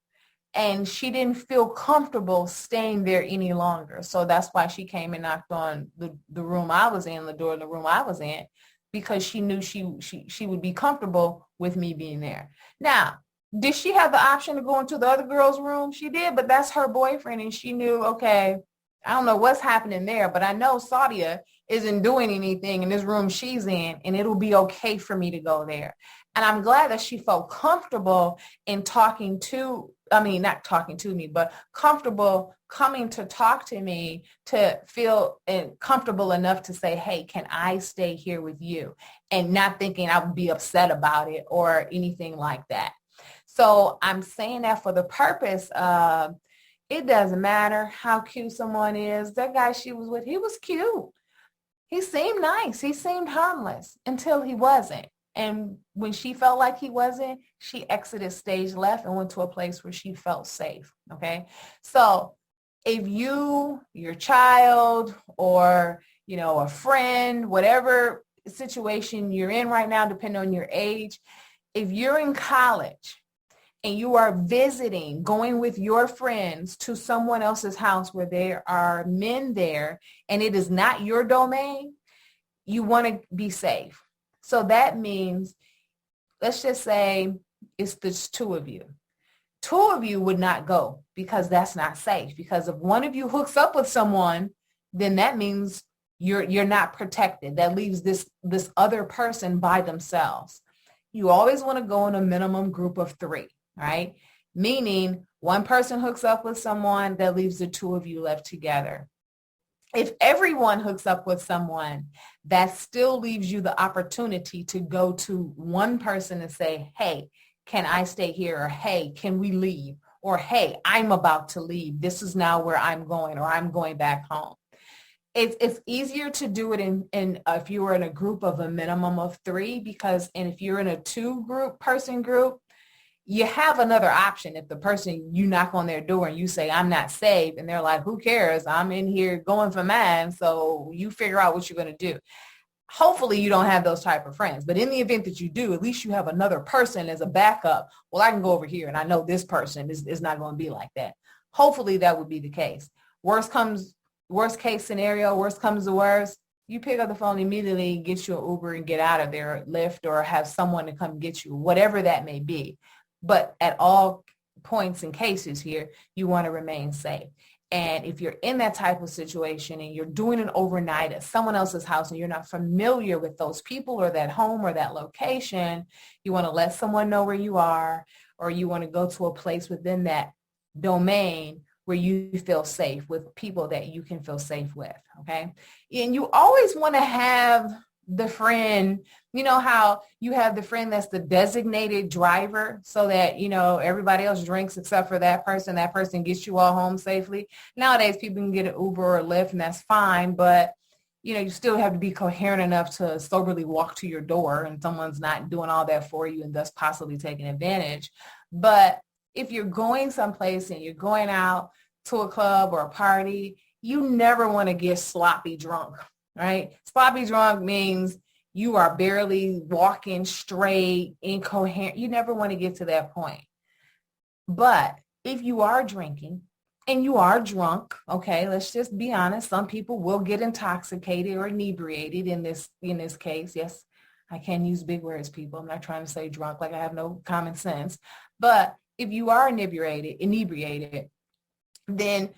and she didn't feel comfortable staying there any longer. So that's why she came and knocked on the room I was in, the door of the room I was in, because she knew she would be comfortable with me being there. Now, did she have the option to go into the other girl's room? She did, but that's her boyfriend, and she knew, okay, I don't know what's happening there, but I know Sadia isn't doing anything in this room she's in, and it'll be okay for me to go there. And I'm glad that she felt comfortable in not talking to me, but comfortable coming to talk to me, to feel comfortable enough to say, hey, can I stay here with you? And not thinking I would be upset about it or anything like that. So I'm saying that for the purpose of, it doesn't matter how cute someone is. That guy she was with, he was cute. He seemed nice. He seemed harmless until he wasn't. And when she felt like he wasn't, she exited stage left and went to a place where she felt safe. Okay. So if your child or, a friend, whatever situation you're in right now, depending on your age, if you're in college and you are visiting, going with your friends to someone else's house where there are men there and it is not your domain, you want to be safe. So that means, let's just say it's just 2 of you. 2 of you would not go because that's not safe. Because if one of you hooks up with someone, then that means you're not protected. That leaves this other person by themselves. You always want to go in a minimum group of 3, right? Meaning one person hooks up with someone, that leaves the 2 of you left together. If everyone hooks up with someone, that still leaves you the opportunity to go to one person and say, hey, can I stay here? Or, hey, can we leave? Or, hey, I'm about to leave. This is now where I'm going, or I'm going back home. It's easier to do it in if you were in a group of a minimum of 3, because, and if you're in a 2-person group, you have another option. If the person, you knock on their door and you say, I'm not safe, and they're like, who cares? I'm in here going for mine. So you figure out what you're going to do. Hopefully you don't have those type of friends. But in the event that you do, at least you have another person as a backup. Well, I can go over here and I know this person is not going to be like that. Hopefully that would be the case. Worst case scenario, worst comes to worst, you pick up the phone immediately, get you an Uber and get out of there, Lyft, or have someone to come get you, whatever that may be. But at all points and cases here, you want to remain safe. And if you're in that type of situation and you're doing it overnight at someone else's house and you're not familiar with those people or that home or that location, you want to let someone know where you are, or you want to go to a place within that domain where you feel safe with people that you can feel safe with, okay? And you always want to have the friend, you know how you have the friend that's the designated driver so that, you know, everybody else drinks except for that person gets you all home safely. Nowadays, people can get an Uber or a Lyft, and that's fine, but, you know, you still have to be coherent enough to soberly walk to your door and someone's not doing all that for you and thus possibly taking advantage. But if you're going someplace and you're going out to a club or a party, you never want to get sloppy drunk. Right? Sloppy drunk means you are barely walking straight, incoherent. You never want to get to that point. But if you are drinking and you are drunk, okay, let's just be honest. Some people will get intoxicated or inebriated in this case. Yes, I can use big words, people. I'm not trying to say drunk like I have no common sense. But if you are inebriated, then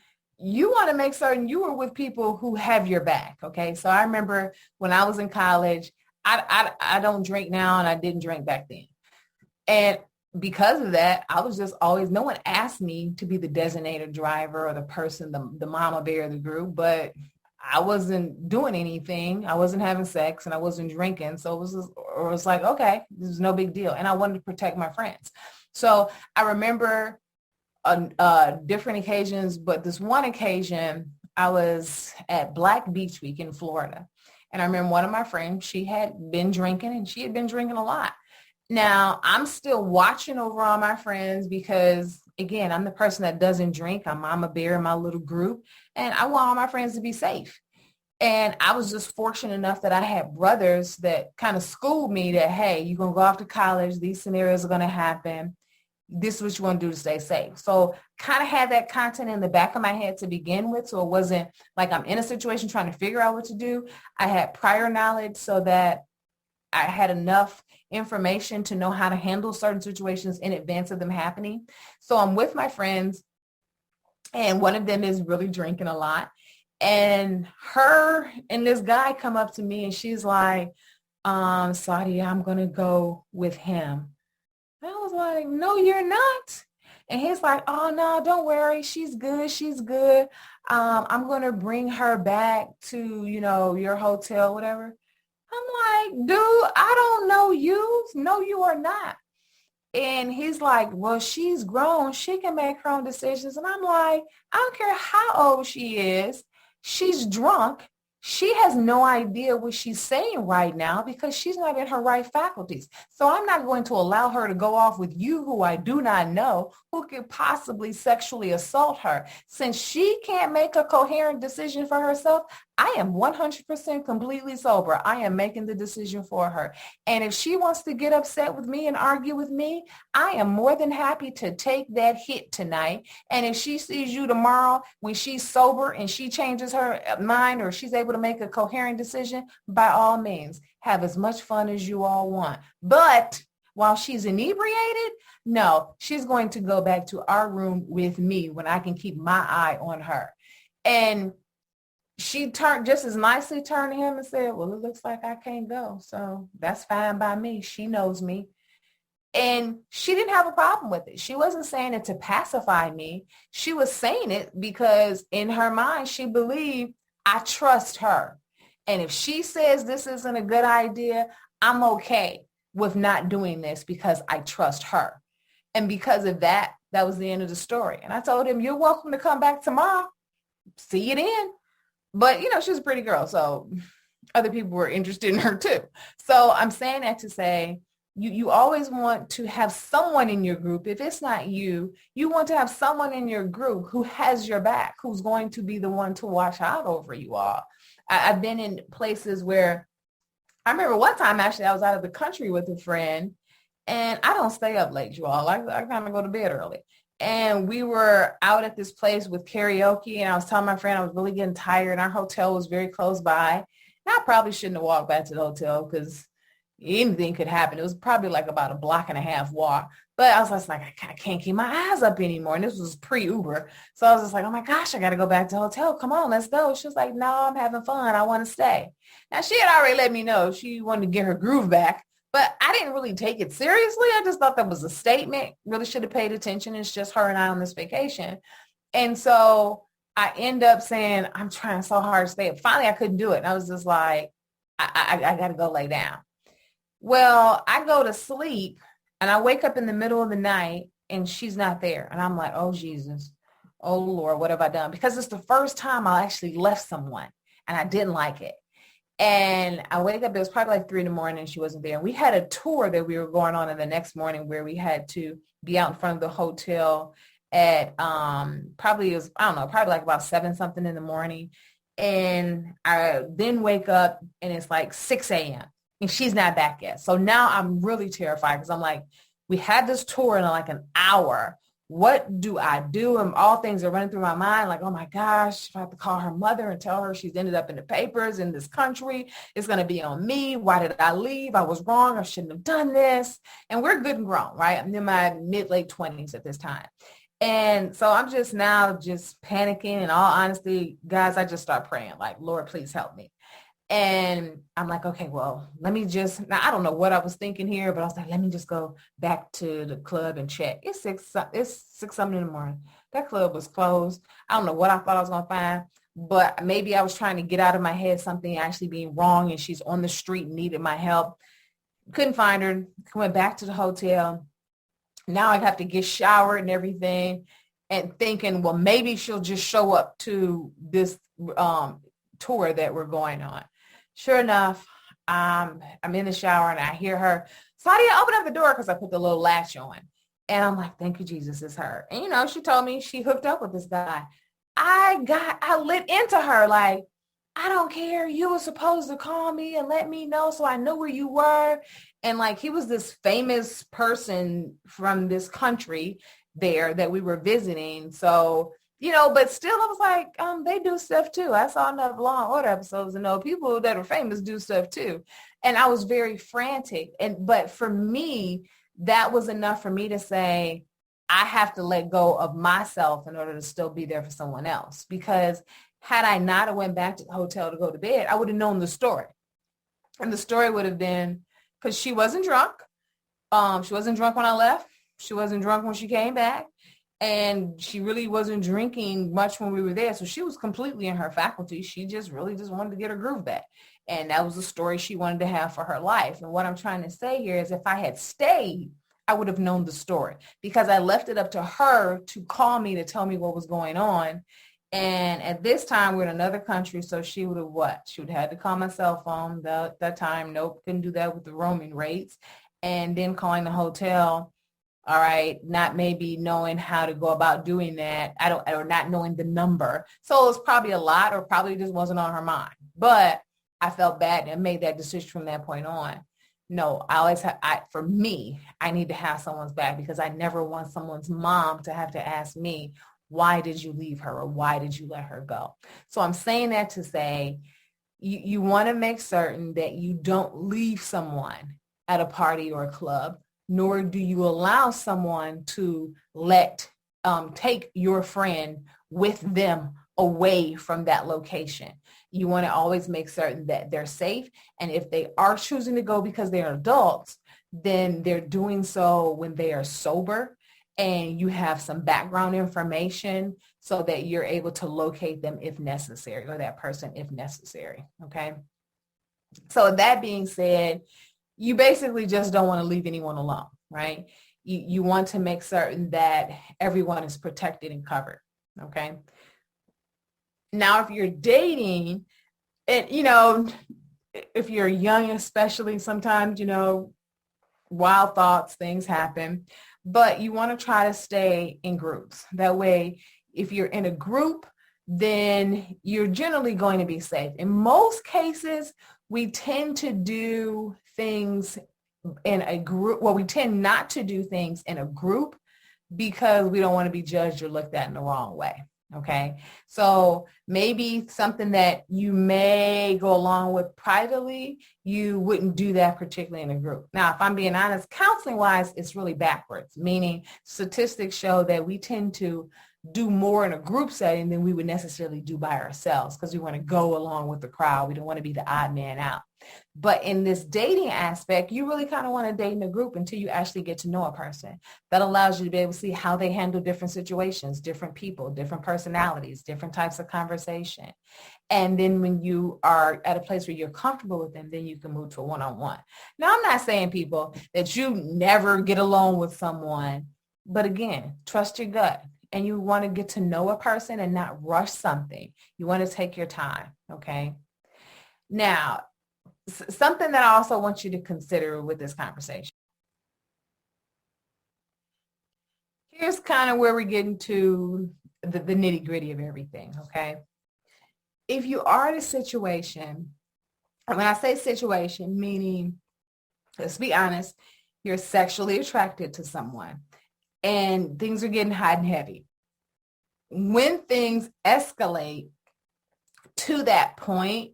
you want to make certain you are with people who have your back, okay? So I remember when I was in college, I don't drink now, and I didn't drink back then. And because of that, I was just always, no one asked me to be the designated driver or the person, the mama bear of the group, but I wasn't doing anything. I wasn't having sex and I wasn't drinking. So it was like, okay, this is no big deal. And I wanted to protect my friends. So I remember on different occasions, but this one occasion I was at Black Beach Week in Florida. And I remember one of my friends, she had been drinking, and she had been drinking a lot. Now, I'm still watching over all my friends because, again, I'm the person that doesn't drink. I'm Mama Bear in my little group, and I want all my friends to be safe. And I was just fortunate enough that I had brothers that kind of schooled me that, hey, you're going to go off to college. These scenarios are going to happen. This is what you want to do to stay safe. So kind of had that content in the back of my head to begin with. So it wasn't like I'm in a situation trying to figure out what to do. I had prior knowledge so that I had enough information to know how to handle certain situations in advance of them happening. So I'm with my friends, and one of them is really drinking a lot. And her and this guy come up to me, and she's like, Sadia, I'm going to go with him. I was like, no, you're not. And he's like, oh, no, don't worry. She's good. She's good. I'm going to bring her back to, your hotel, whatever. I'm like, dude, I don't know you. No, you are not. And he's like, well, she's grown. She can make her own decisions. And I'm like, I don't care how old she is. She's drunk. She has no idea what she's saying right now because she's not in her right faculties. So I'm not going to allow her to go off with you who I do not know who could possibly sexually assault her. Since she can't make a coherent decision for herself, I am 100% completely sober. I am making the decision for her. And if she wants to get upset with me and argue with me, I am more than happy to take that hit tonight. And if she sees you tomorrow when she's sober and she changes her mind or she's able to make a coherent decision, by all means, have as much fun as you all want. But while she's inebriated, no, she's going to go back to our room with me when I can keep my eye on her. And she turned just as nicely turned to him and said, well, it looks like I can't go. So that's fine by me. She knows me. And she didn't have a problem with it. She wasn't saying it to pacify me. She was saying it because in her mind, she believed I trust her. And if she says this isn't a good idea, I'm okay with not doing this because I trust her. And because of that, that was the end of the story. And I told him, you're welcome to come back tomorrow. See you then. But, she was a pretty girl. So other people were interested in her too. So I'm saying that to say, you always want to have someone in your group. If it's not you, you want to have someone in your group who has your back, who's going to be the one to watch out over you all. I've been in places where I remember one time, actually, I was out of the country with a friend, and I don't stay up late, you all. I kind of go to bed early. And we were out at this place with karaoke, and I was telling my friend I was really getting tired, and our hotel was very close by. And I probably shouldn't have walked back to the hotel because anything could happen. It was probably like about a block and a half walk. But I was just like, I can't keep my eyes up anymore. And this was pre-Uber. So I was just like, oh my gosh, I got to go back to the hotel. Come on, let's go. She was like, no, I'm having fun. I want to stay. Now, she had already let me know she wanted to get her groove back. But I didn't really take it seriously. I just thought that was a statement. Really should have paid attention. It's just her and I on this vacation. And so I end up saying, I'm trying so hard to stay. Finally, I couldn't do it. And I was just like, I got to go lay down. Well, I go to sleep and I wake up in the middle of the night and she's not there. And I'm like, oh, Jesus. Oh, Lord, what have I done? Because it's the first time I actually left someone and I didn't like it. And I wake up, it was probably like 3 a.m. and she wasn't there. And we had a tour that we were going on in the next morning where we had to be out in front of the hotel at probably like about 7 something in the morning. And I then wake up and it's like 6 a.m. and she's not back yet. So now I'm really terrified because I'm like, we had this tour in like an hour. What do I do? And all things are running through my mind like, oh my gosh, if I have to call her mother and tell her she's ended up in the papers in this country, it's going to be on me. Why did I leave? I was wrong. I shouldn't have done this. And we're good and grown, right? I'm in my mid-late 20s at this time. And so I'm just now just panicking. In all honesty, guys, I just start praying like, Lord, please help me. And I'm like, okay, well, now I don't know what I was thinking here, but I was like, let me just go back to the club and check. It's six something in the morning. That club was closed. I don't know what I thought I was going to find, but maybe I was trying to get out of my head something actually being wrong and she's on the street and needed my help. Couldn't find her. Went back to the hotel. Now I have to get showered and everything and thinking, well, maybe she'll just show up to this tour that we're going on. Sure enough, I'm in the shower and I hear her, Sadia, open up the door because I put the little latch on. And I'm like, thank you, Jesus, it's her. And, she told me she hooked up with this guy. I lit into her like, I don't care. You were supposed to call me and let me know so I know where you were. And like, he was this famous person from this country there that we were visiting. So but still I was like, they do stuff too. I saw enough Law and Order episodes and know people that are famous do stuff too. And I was very frantic. But for me, that was enough for me to say, I have to let go of myself in order to still be there for someone else. Because had I not went back to the hotel to go to bed, I would have known the story. And the story would have been, because she wasn't drunk. She wasn't drunk when I left. She wasn't drunk when she came back. And she really wasn't drinking much when we were there. So she was completely in her faculty. She just really just wanted to get her groove back. And that was the story she wanted to have for her life. And what I'm trying to say here is if I had stayed, I would have known the story because I left it up to her to call me to tell me what was going on. And at this time, we're in another country. So she would have what? She would have had to call my cell phone that time. Nope, couldn't do that with the roaming rates. And then calling the hotel. All right, not maybe knowing how to go about doing that. Or not knowing the number. So it was probably a lot or probably just wasn't on her mind. But I felt bad and made that decision from that point on. No, for me, I need to have someone's back because I never want someone's mom to have to ask me, why did you leave her or why did you let her go? So I'm saying that to say you want to make certain that you don't leave someone at a party or a club, nor do you allow someone to take your friend with them away from that location. You want to always make certain that they're safe. And if they are choosing to go because they're adults, then they're doing so when they are sober and you have some background information so that you're able to locate them if necessary, or that person if necessary, okay? So that being said, you basically just don't want to leave anyone alone, right? You want to make certain that everyone is protected and covered, okay? Now, if you're dating, and, if you're young especially, sometimes, wild thoughts, things happen, but you want to try to stay in groups. That way, if you're in a group, then you're generally going to be safe. In most cases, we tend to do things in a group. Well, we tend not to do things in a group because we don't want to be judged or looked at in the wrong way. Okay, so maybe something that you may go along with privately, you wouldn't do that particularly in a group. Now, if I'm being honest, counseling wise, it's really backwards, meaning statistics show that we tend to do more in a group setting than we would necessarily do by ourselves because we want to go along with the crowd. We don't want to be the odd man out. But in this dating aspect, you really kind of want to date in a group until you actually get to know a person. That allows you to be able to see how they handle different situations, different people, different personalities, different types of conversation. And then when you are at a place where you're comfortable with them, then you can move to a one-on-one. Now, I'm not saying, people, that you never get along with someone. But again, trust your gut. And you want to get to know a person and not rush something. You want to take your time, okay? Now, something that I also want you to consider with this conversation. Here's kind of where we're getting to the nitty gritty of everything, okay? If you are in a situation, and when I say situation, meaning, let's be honest, you're sexually attracted to someone and things are getting hot and heavy. When things escalate to that point,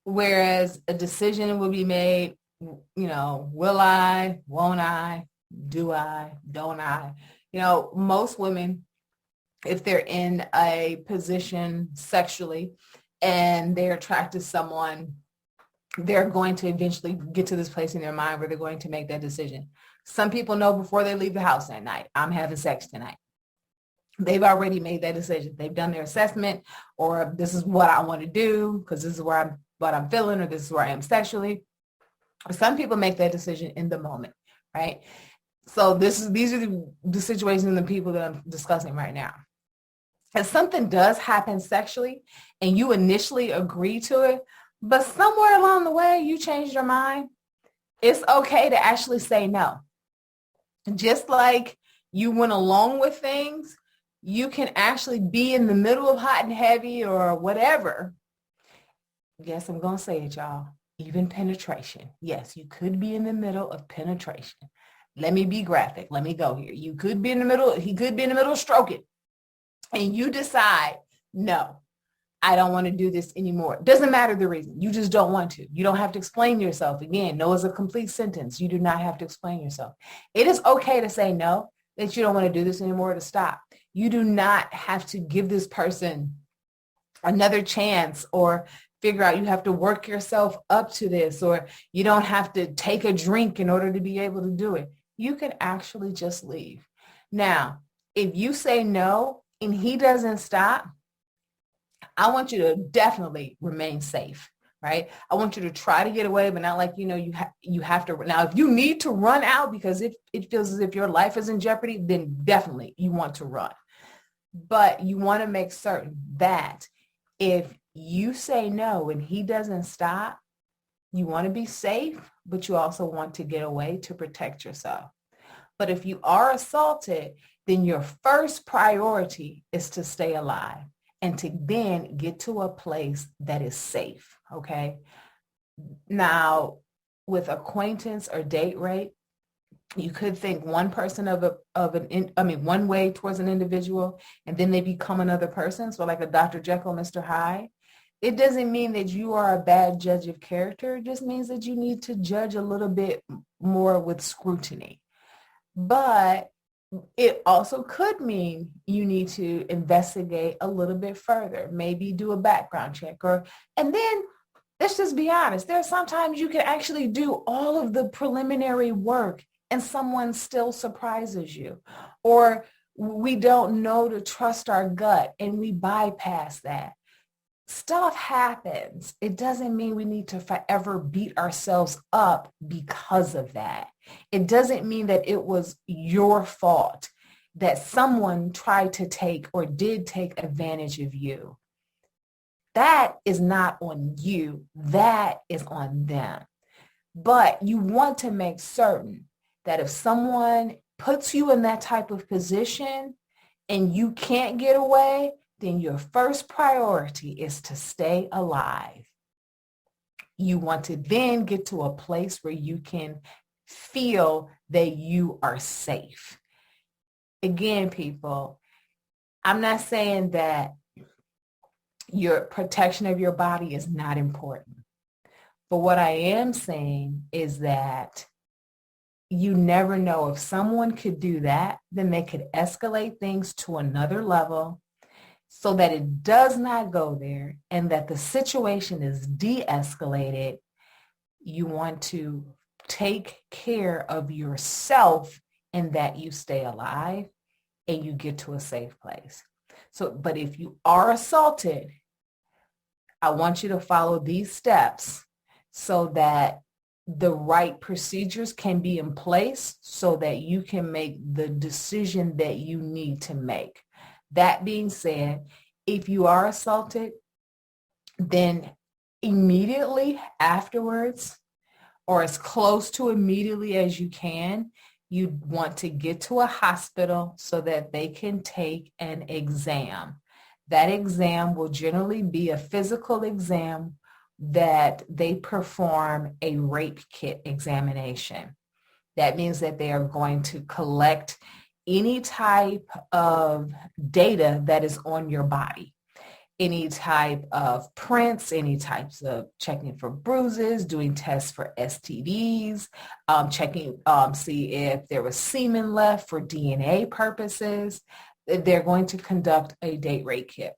whereas a decision will be made, will I, won't I, do I, don't I? Most women, if they're in a position sexually and they're attracted to someone, they're going to eventually get to this place in their mind where they're going to make that decision. Some people know before they leave the house that night, I'm having sex tonight. They've already made that decision. They've done their assessment, or this is what I want to do because this is what I'm feeling, or this is where I am sexually. Some people make that decision in the moment, right? So these are the situations and the people that I'm discussing right now. If something does happen sexually and you initially agree to it, but somewhere along the way you changed your mind, it's okay to actually say no. Just like you went along with things, you can actually be in the middle of hot and heavy or whatever. Yes, I'm going to say it, y'all. Even penetration. Yes, you could be in the middle of penetration. Let me be graphic. Let me go here. You could be in the middle. He could be in the middle of stroking. And you decide, no, I don't want to do this anymore. Doesn't matter the reason. You just don't want to. You don't have to explain yourself. Again, no is a complete sentence. You do not have to explain yourself. It is okay to say no, that you don't want to do this anymore, to stop. You do not have to give this person another chance or figure out you have to work yourself up to this, or you don't have to take a drink in order to be able to do it. You can actually just leave. Now, if you say no and he doesn't stop, I want you to definitely remain safe, right? I want you to try to get away, but not like, you have to. Now, if you need to run out because it feels as if your life is in jeopardy, then definitely you want to run. But you want to make certain that if you say no and he doesn't stop, you want to be safe, but you also want to get away to protect yourself. But if you are assaulted, then your first priority is to stay alive and to then get to a place that is safe, okay? Now, with acquaintance or date rape, you could think one person one way towards an individual, and then they become another person. So like a Dr. Jekyll, Mr. Hyde. It doesn't mean that you are a bad judge of character. It just means that you need to judge a little bit more with scrutiny. But it also could mean you need to investigate a little bit further, maybe do a background check, and then let's just be honest. There's sometimes you can actually do all of the preliminary work and someone still surprises you. Or we don't know to trust our gut and we bypass that. Stuff happens. It doesn't mean we need to forever beat ourselves up because of that. It doesn't mean that it was your fault that someone tried to take or did take advantage of you. That is not on you. That is on them. But you want to make certain that if someone puts you in that type of position and you can't get away, then your first priority is to stay alive. You want to then get to a place where you can feel that you are safe. Again, people, I'm not saying that your protection of your body is not important. But what I am saying is that you never know. If someone could do that, then they could escalate things to another level so that it does not go there and that the situation is de-escalated. You want to take care of yourself and that you stay alive and you get to a safe place. So, but if you are assaulted, I want you to follow these steps so that the right procedures can be in place so that you can make the decision that you need to make. That being said, if you are assaulted, then immediately afterwards, or as close to immediately as you can, you want to get to a hospital so that they can take an exam. That exam will generally be a physical exam that they perform a rape kit examination. That means that they are going to collect any type of data that is on your body, any type of prints, any types of checking for bruises, doing tests for STDs, checking, see if there was semen left for DNA purposes. They're going to conduct a date rape kit.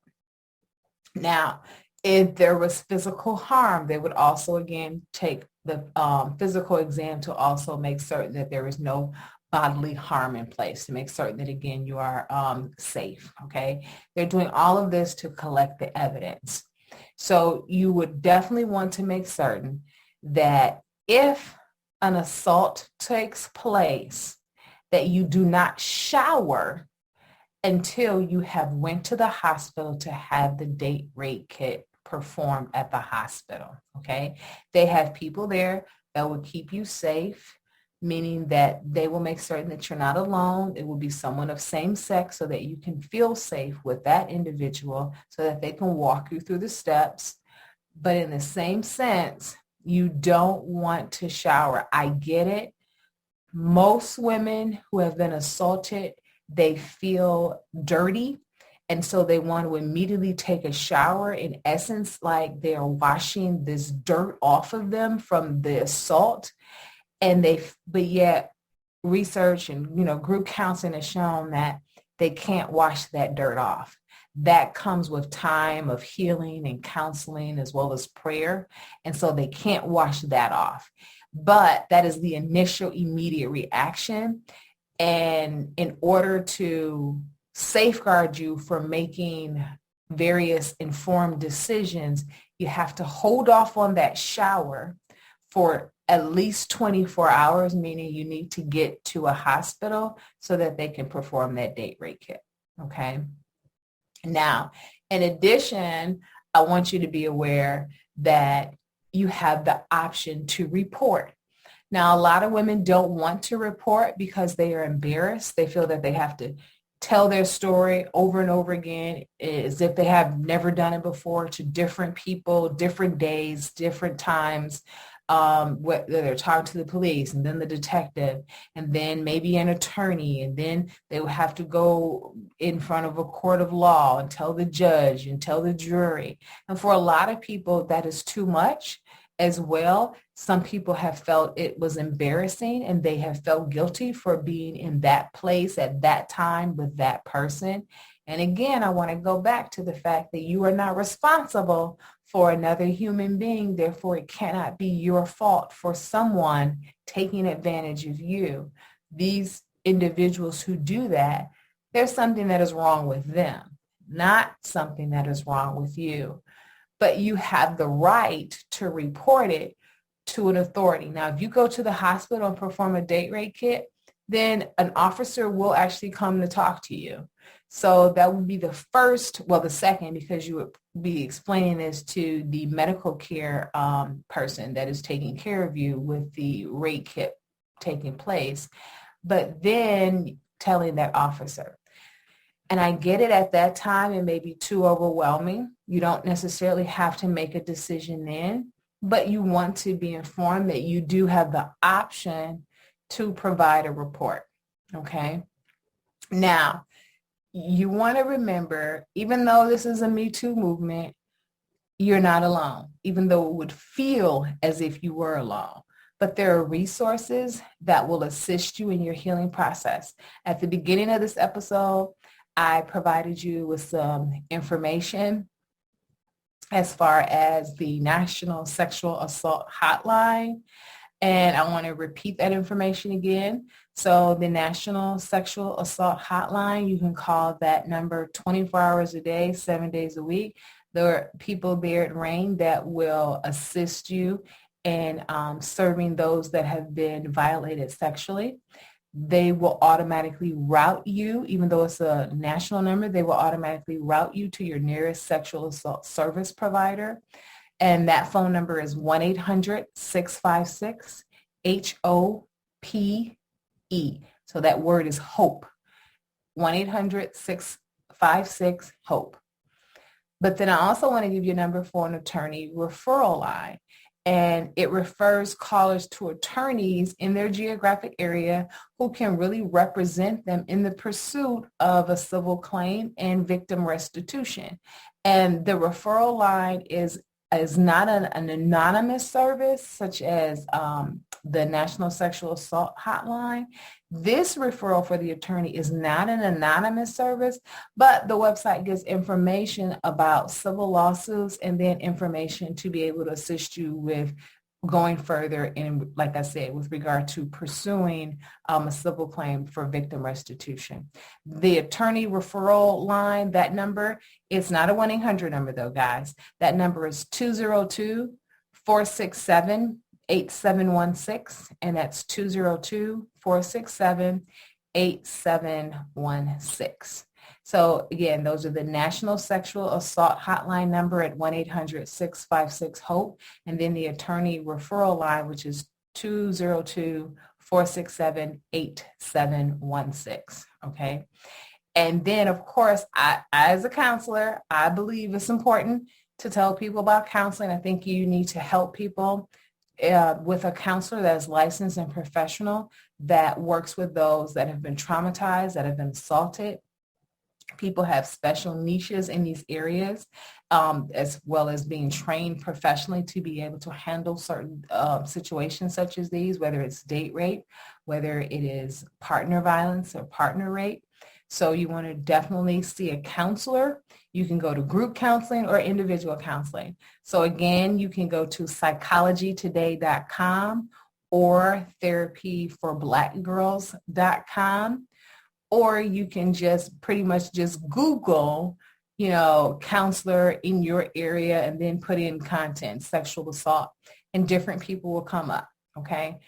Now, if there was physical harm, they would also, again, take the physical exam to also make certain that there is no bodily harm in place, to make certain that, again, you are safe, okay? They're doing all of this to collect the evidence. So you would definitely want to make certain that if an assault takes place, that you do not shower until you have went to the hospital to have the date rape kit performed at the hospital, okay? They have people there that will keep you safe, meaning that they will make certain that you're not alone. It will be someone of same sex so that you can feel safe with that individual so that they can walk you through the steps. But in the same sense, you don't want to shower. I get it. Most women who have been assaulted, they feel dirty. And so they want to immediately take a shower, in essence, like they are washing this dirt off of them from the assault. But yet research and, group counseling has shown that they can't wash that dirt off. That comes with time of healing and counseling as well as prayer. And so they can't wash that off. But that is the initial immediate reaction. And in order to safeguard you from making various informed decisions, you have to hold off on that shower for at least 24 hours, meaning you need to get to a hospital so that they can perform that date rape kit, okay? Now, in addition, I want you to be aware that you have the option to report. Now, a lot of women don't want to report because they are embarrassed. They feel that they have to tell their story over and over again as if they have never done it before to different people, different days, different times. Whether they're talking to the police and then the detective and then maybe an attorney, and then they will have to go in front of a court of law and tell the judge and tell the jury. And for a lot of people, that is too much as well. Some people have felt it was embarrassing and they have felt guilty for being in that place at that time with that person. And again, I want to go back to the fact that you are not responsible for another human being. Therefore, it cannot be your fault for someone taking advantage of you. These individuals who do that, there's something that is wrong with them, not something that is wrong with you. But you have the right to report it to an authority. Now, if you go to the hospital and perform a date rape kit, then an officer will actually come to talk to you. So that would be the second, because you would be explaining this to the medical care person that is taking care of you with the rape kit taking place, but then telling that officer. And I get it, at that time, it may be too overwhelming. You don't necessarily have to make a decision then, but you want to be informed that you do have the option to provide a report, okay? Now, you want to remember, even though this is a Me Too movement, you're not alone, even though it would feel as if you were alone. But there are resources that will assist you in your healing process. At the beginning of this episode, I provided you with some information as far as the National Sexual Assault Hotline. And I want to repeat that information again. So the National Sexual Assault Hotline, you can call that number 24 hours a day, 7 days a week. There are people there at RAINN that will assist you in serving those that have been violated sexually. They will automatically route you, even though it's a national number, they will automatically route you to your nearest sexual assault service provider. And that phone number is 1-800-656-HOPE. So that word is HOPE. 1-800-656-HOPE. But then I also want to give you a number for an attorney referral line. And it refers callers to attorneys in their geographic area who can really represent them in the pursuit of a civil claim and victim restitution. And the referral line is not an anonymous service such as the National Sexual Assault Hotline. This referral for the attorney is not an anonymous service, but the website gives information about civil lawsuits and then information to be able to assist you with going further in, like I said, with regard to pursuing a civil claim for victim restitution. The attorney referral line, that number, it's not a 1-800 number though, guys. That number is 202-467-8716, and that's 202-467-8716. So again, those are the National Sexual Assault Hotline number at 1-800-656-HOPE, and then the attorney referral line, which is 202-467-8716, okay? And then, of course, I, as a counselor, I believe it's important to tell people about counseling. I think you need to help people with a counselor that is licensed and professional, that works with those that have been traumatized, that have been assaulted. People have special niches in these areas, as well as being trained professionally to be able to handle certain situations such as these, whether it's date rape, whether it is partner violence or partner rape. So you want to definitely see a counselor. You can go to group counseling or individual counseling. So again, you can go to psychologytoday.com or therapyforblackgirls.com. Or you can just pretty much just Google, counselor in your area and then put in content, sexual assault, and different people will come up, okay?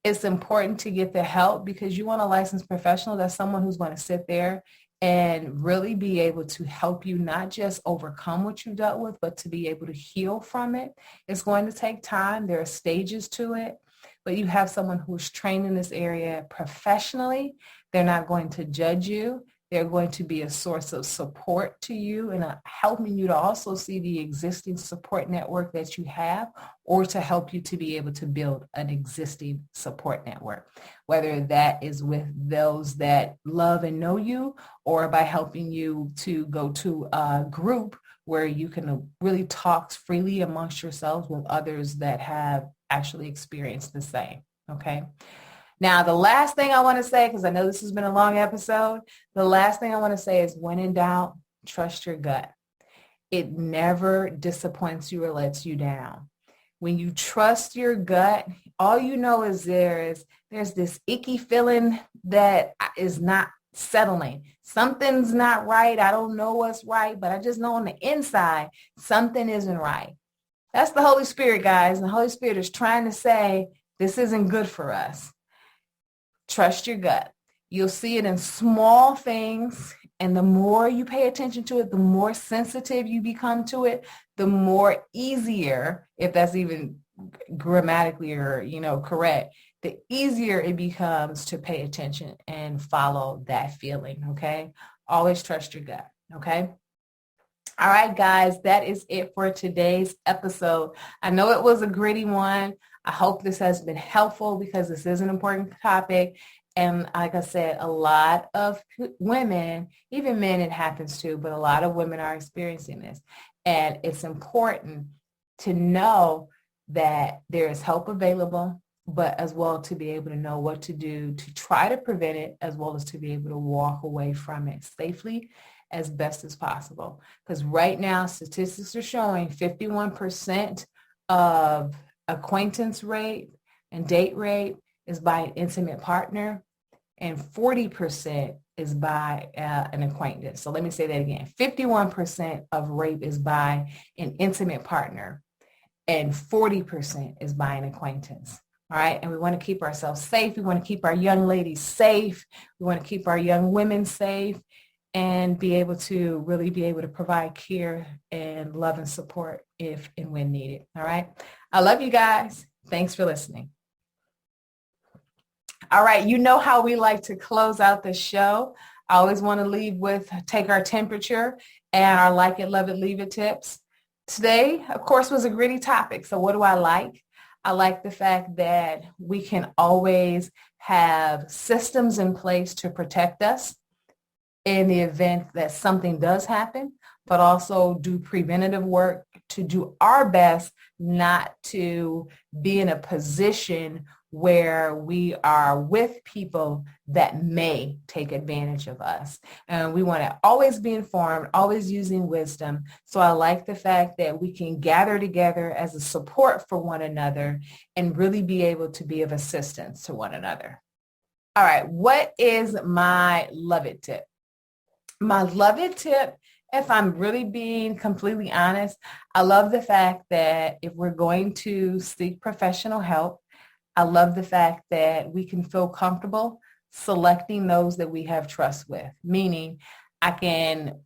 It's important to get the help because you want a licensed professional. That's someone who's going to sit there and really be able to help you not just overcome what you dealt with, but to be able to heal from it. It's going to take time. There are stages to it, but you have someone who's trained in this area professionally. They're not going to judge you. They're going to be a source of support to you and helping you to also see the existing support network that you have, or to help you to be able to build an existing support network, whether that is with those that love and know you, or by helping you to go to a group where you can really talk freely amongst yourselves with others that have actually experienced the same, okay? Now, the last thing I want to say, because I know this has been a long episode, the last thing I want to say is when in doubt, trust your gut. it never disappoints you or lets you down. When you trust your gut, all you know is there's this icky feeling that is not settling. Something's not right. I don't know what's right, but I just know on the inside, something isn't right. That's the Holy Spirit, guys. And the Holy Spirit is trying to say, this isn't good for us. Trust your gut. You'll see it in small things. And the more you pay attention to it, the more sensitive you become to it, the more easier, if that's even grammatically or, correct, the easier it becomes to pay attention and follow that feeling, okay? Always trust your gut, okay? All right, guys, that is it for today's episode. I know it was a gritty one. I hope this has been helpful because this is an important topic. And like I said, a lot of women, even men it happens to, but a lot of women are experiencing this. And it's important to know that there is help available, but as well to be able to know what to do to try to prevent it, as well as to be able to walk away from it safely as best as possible. Because right now, statistics are showing 51% of acquaintance rape and date rape is by an intimate partner, and 40% is by an acquaintance. So let me say that again. 51% of rape is by an intimate partner, and 40% is by an acquaintance. All right. And we want to keep ourselves safe. We want to keep our young ladies safe. We want to keep our young women safe and be able to really be able to provide care and love and support if and when needed. All right. I love you guys. Thanks for listening. All right. You know how we like to close out the show. I always want to leave with take our temperature and our like it, love it, leave it tips. Today, of course, was a gritty topic. So what do I like? I like the fact that we can always have systems in place to protect us in the event that something does happen, but also do preventative work to do our best not to be in a position where we are with people that may take advantage of us. And we want to always be informed, always using wisdom. So I like the fact that we can gather together as a support for one another and really be able to be of assistance to one another. All right, what is my love it tip? My love it tip, if I'm really being completely honest, I love the fact that if we're going to seek professional help, I love the fact that we can feel comfortable selecting those that we have trust with, meaning I can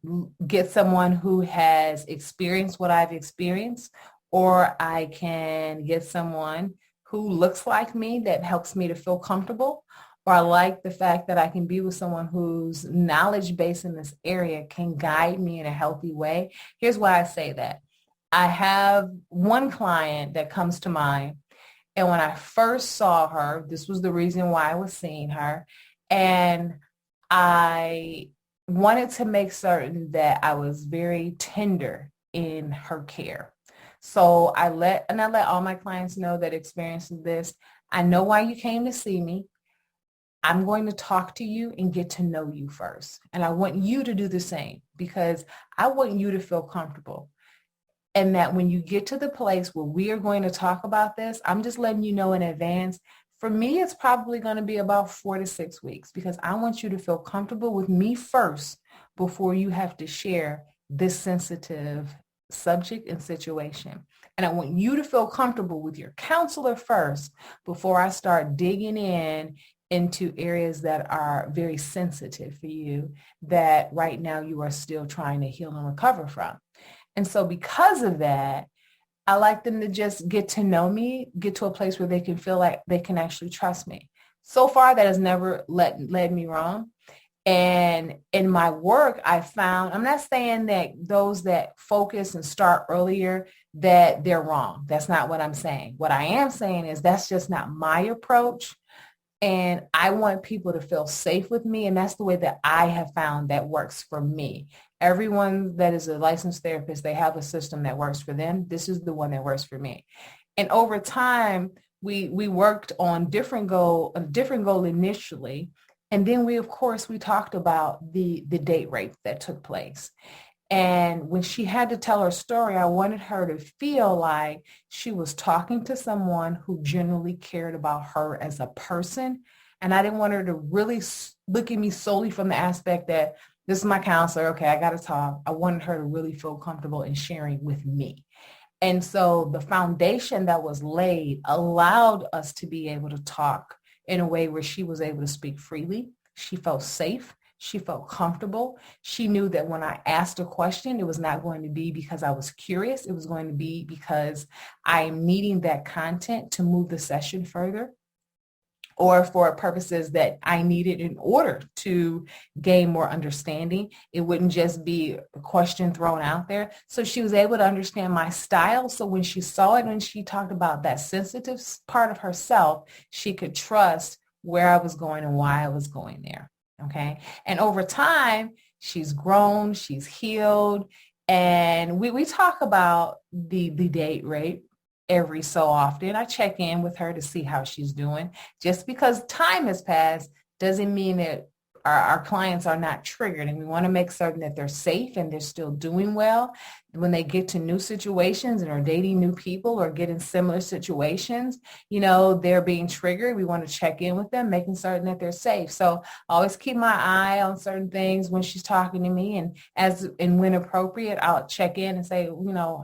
get someone who has experienced what I've experienced, or I can get someone who looks like me that helps me to feel comfortable. Or I like the fact that I can be with someone whose knowledge base in this area can guide me in a healthy way. Here's why I say that. I have one client that comes to mind. And when I first saw her, this was the reason why I was seeing her. And I wanted to make certain that I was very tender in her care. So I let all my clients know that experiencing this. I know why you came to see me. I'm going to talk to you and get to know you first. And I want you to do the same because I want you to feel comfortable. And that when you get to the place where we are going to talk about this, I'm just letting you know in advance. For me, it's probably going to be about 4 to 6 weeks because I want you to feel comfortable with me first before you have to share this sensitive subject and situation. And I want you to feel comfortable with your counselor first before I start digging into areas that are very sensitive for you that right now you are still trying to heal and recover from. And so because of that, I like them to just get to know me, get to a place where they can feel like they can actually trust me. So far, that has never led me wrong. And in my work, I found, I'm not saying that those that focus and start earlier, that they're wrong. That's not what I'm saying. What I am saying is that's just not my approach. And I want people to feel safe with me. And that's the way that I have found that works for me. Everyone that is a licensed therapist, they have a system that works for them. This is the one that works for me. And over time, we worked on a different goal initially. And then we talked about the date rape that took place. And when she had to tell her story, I wanted her to feel like she was talking to someone who genuinely cared about her as a person. And I didn't want her to really look at me solely from the aspect that this is my counselor. Okay, I got to talk. I wanted her to really feel comfortable in sharing with me. And so the foundation that was laid allowed us to be able to talk in a way where she was able to speak freely. She felt safe. She felt comfortable. She knew that when I asked a question, it was not going to be because I was curious. It was going to be because I am needing that content to move the session further, or for purposes that I needed in order to gain more understanding. It wouldn't just be a question thrown out there. So she was able to understand my style. So when she saw it, when she talked about that sensitive part of herself, she could trust where I was going and why I was going there. Okay. And over time, she's grown, she's healed. And we talk about the date rate every so often. I check in with her to see how she's doing. Just because time has passed doesn't mean that our clients are not triggered, and we want to make certain that they're safe and they're still doing well. When they get to new situations and are dating new people or get in similar situations, they're being triggered. We want to check in with them, making certain that they're safe. So I always keep my eye on certain things when she's talking to me, and when appropriate, I'll check in and say,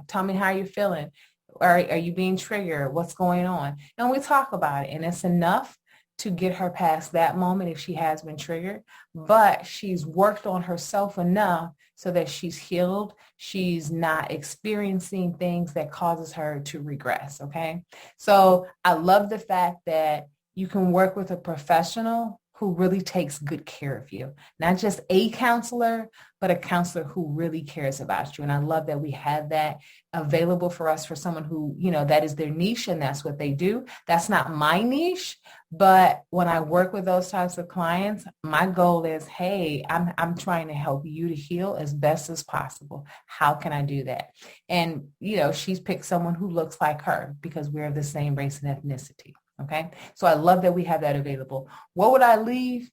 tell me how you're feeling. Are you being triggered? What's going on? And we talk about it, and it's enough to get her past that moment if she has been triggered. But she's worked on herself enough so that she's healed. She's not experiencing things that causes her to regress, okay? So I love the fact that you can work with a professional who really takes good care of you. Not just a counselor, but a counselor who really cares about you. And I love that we have that available for us, for someone who, that is their niche and that's what they do. That's not my niche. But when I work with those types of clients, my goal is, hey, I'm trying to help you to heal as best as possible. How can I do that? And, she's picked someone who looks like her because we're of the same race and ethnicity. Okay. So I love that we have that available. What would I leave?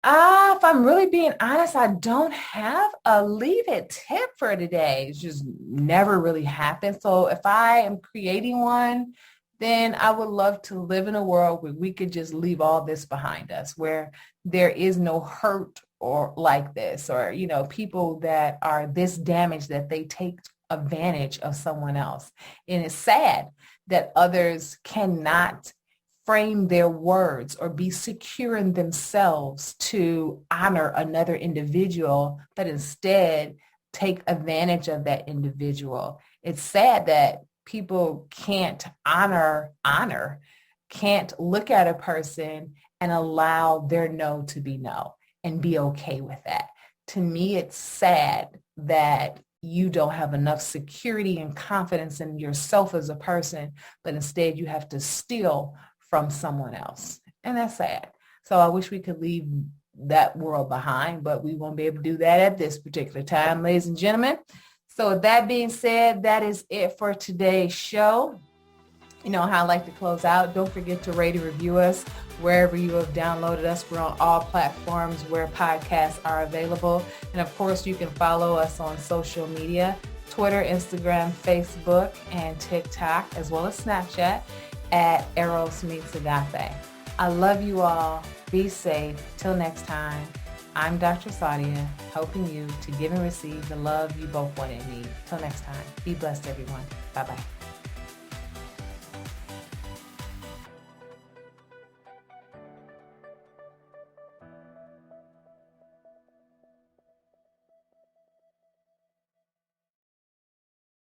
If I'm really being honest, I don't have a leave it tip for today. It's just never really happened. So if I am creating one, then I would love to live in a world where we could just leave all this behind us, where there is no hurt or like this, or, people that are this damaged that they take advantage of someone else. And it's sad that others cannot frame their words or be secure in themselves to honor another individual, but instead take advantage of that individual. It's sad that people can't honor, can't look at a person and allow their no to be no and be okay with that. To me, it's sad that you don't have enough security and confidence in yourself as a person, but instead you have to steal from someone else. And that's sad. So I wish we could leave that world behind, but we won't be able to do that at this particular time, ladies and gentlemen. So with that being said, that is it for today's show. You know how I like to close out. Don't forget to rate and review us wherever you have downloaded us. We're on all platforms where podcasts are available. And of course, you can follow us on social media, Twitter, Instagram, Facebook, and TikTok, as well as Snapchat at Eros Meets Agape. I love you all. Be safe. Till next time, I'm Dr. Sadia, helping you to give and receive the love you both want and need. Till next time, be blessed, everyone. Bye-bye.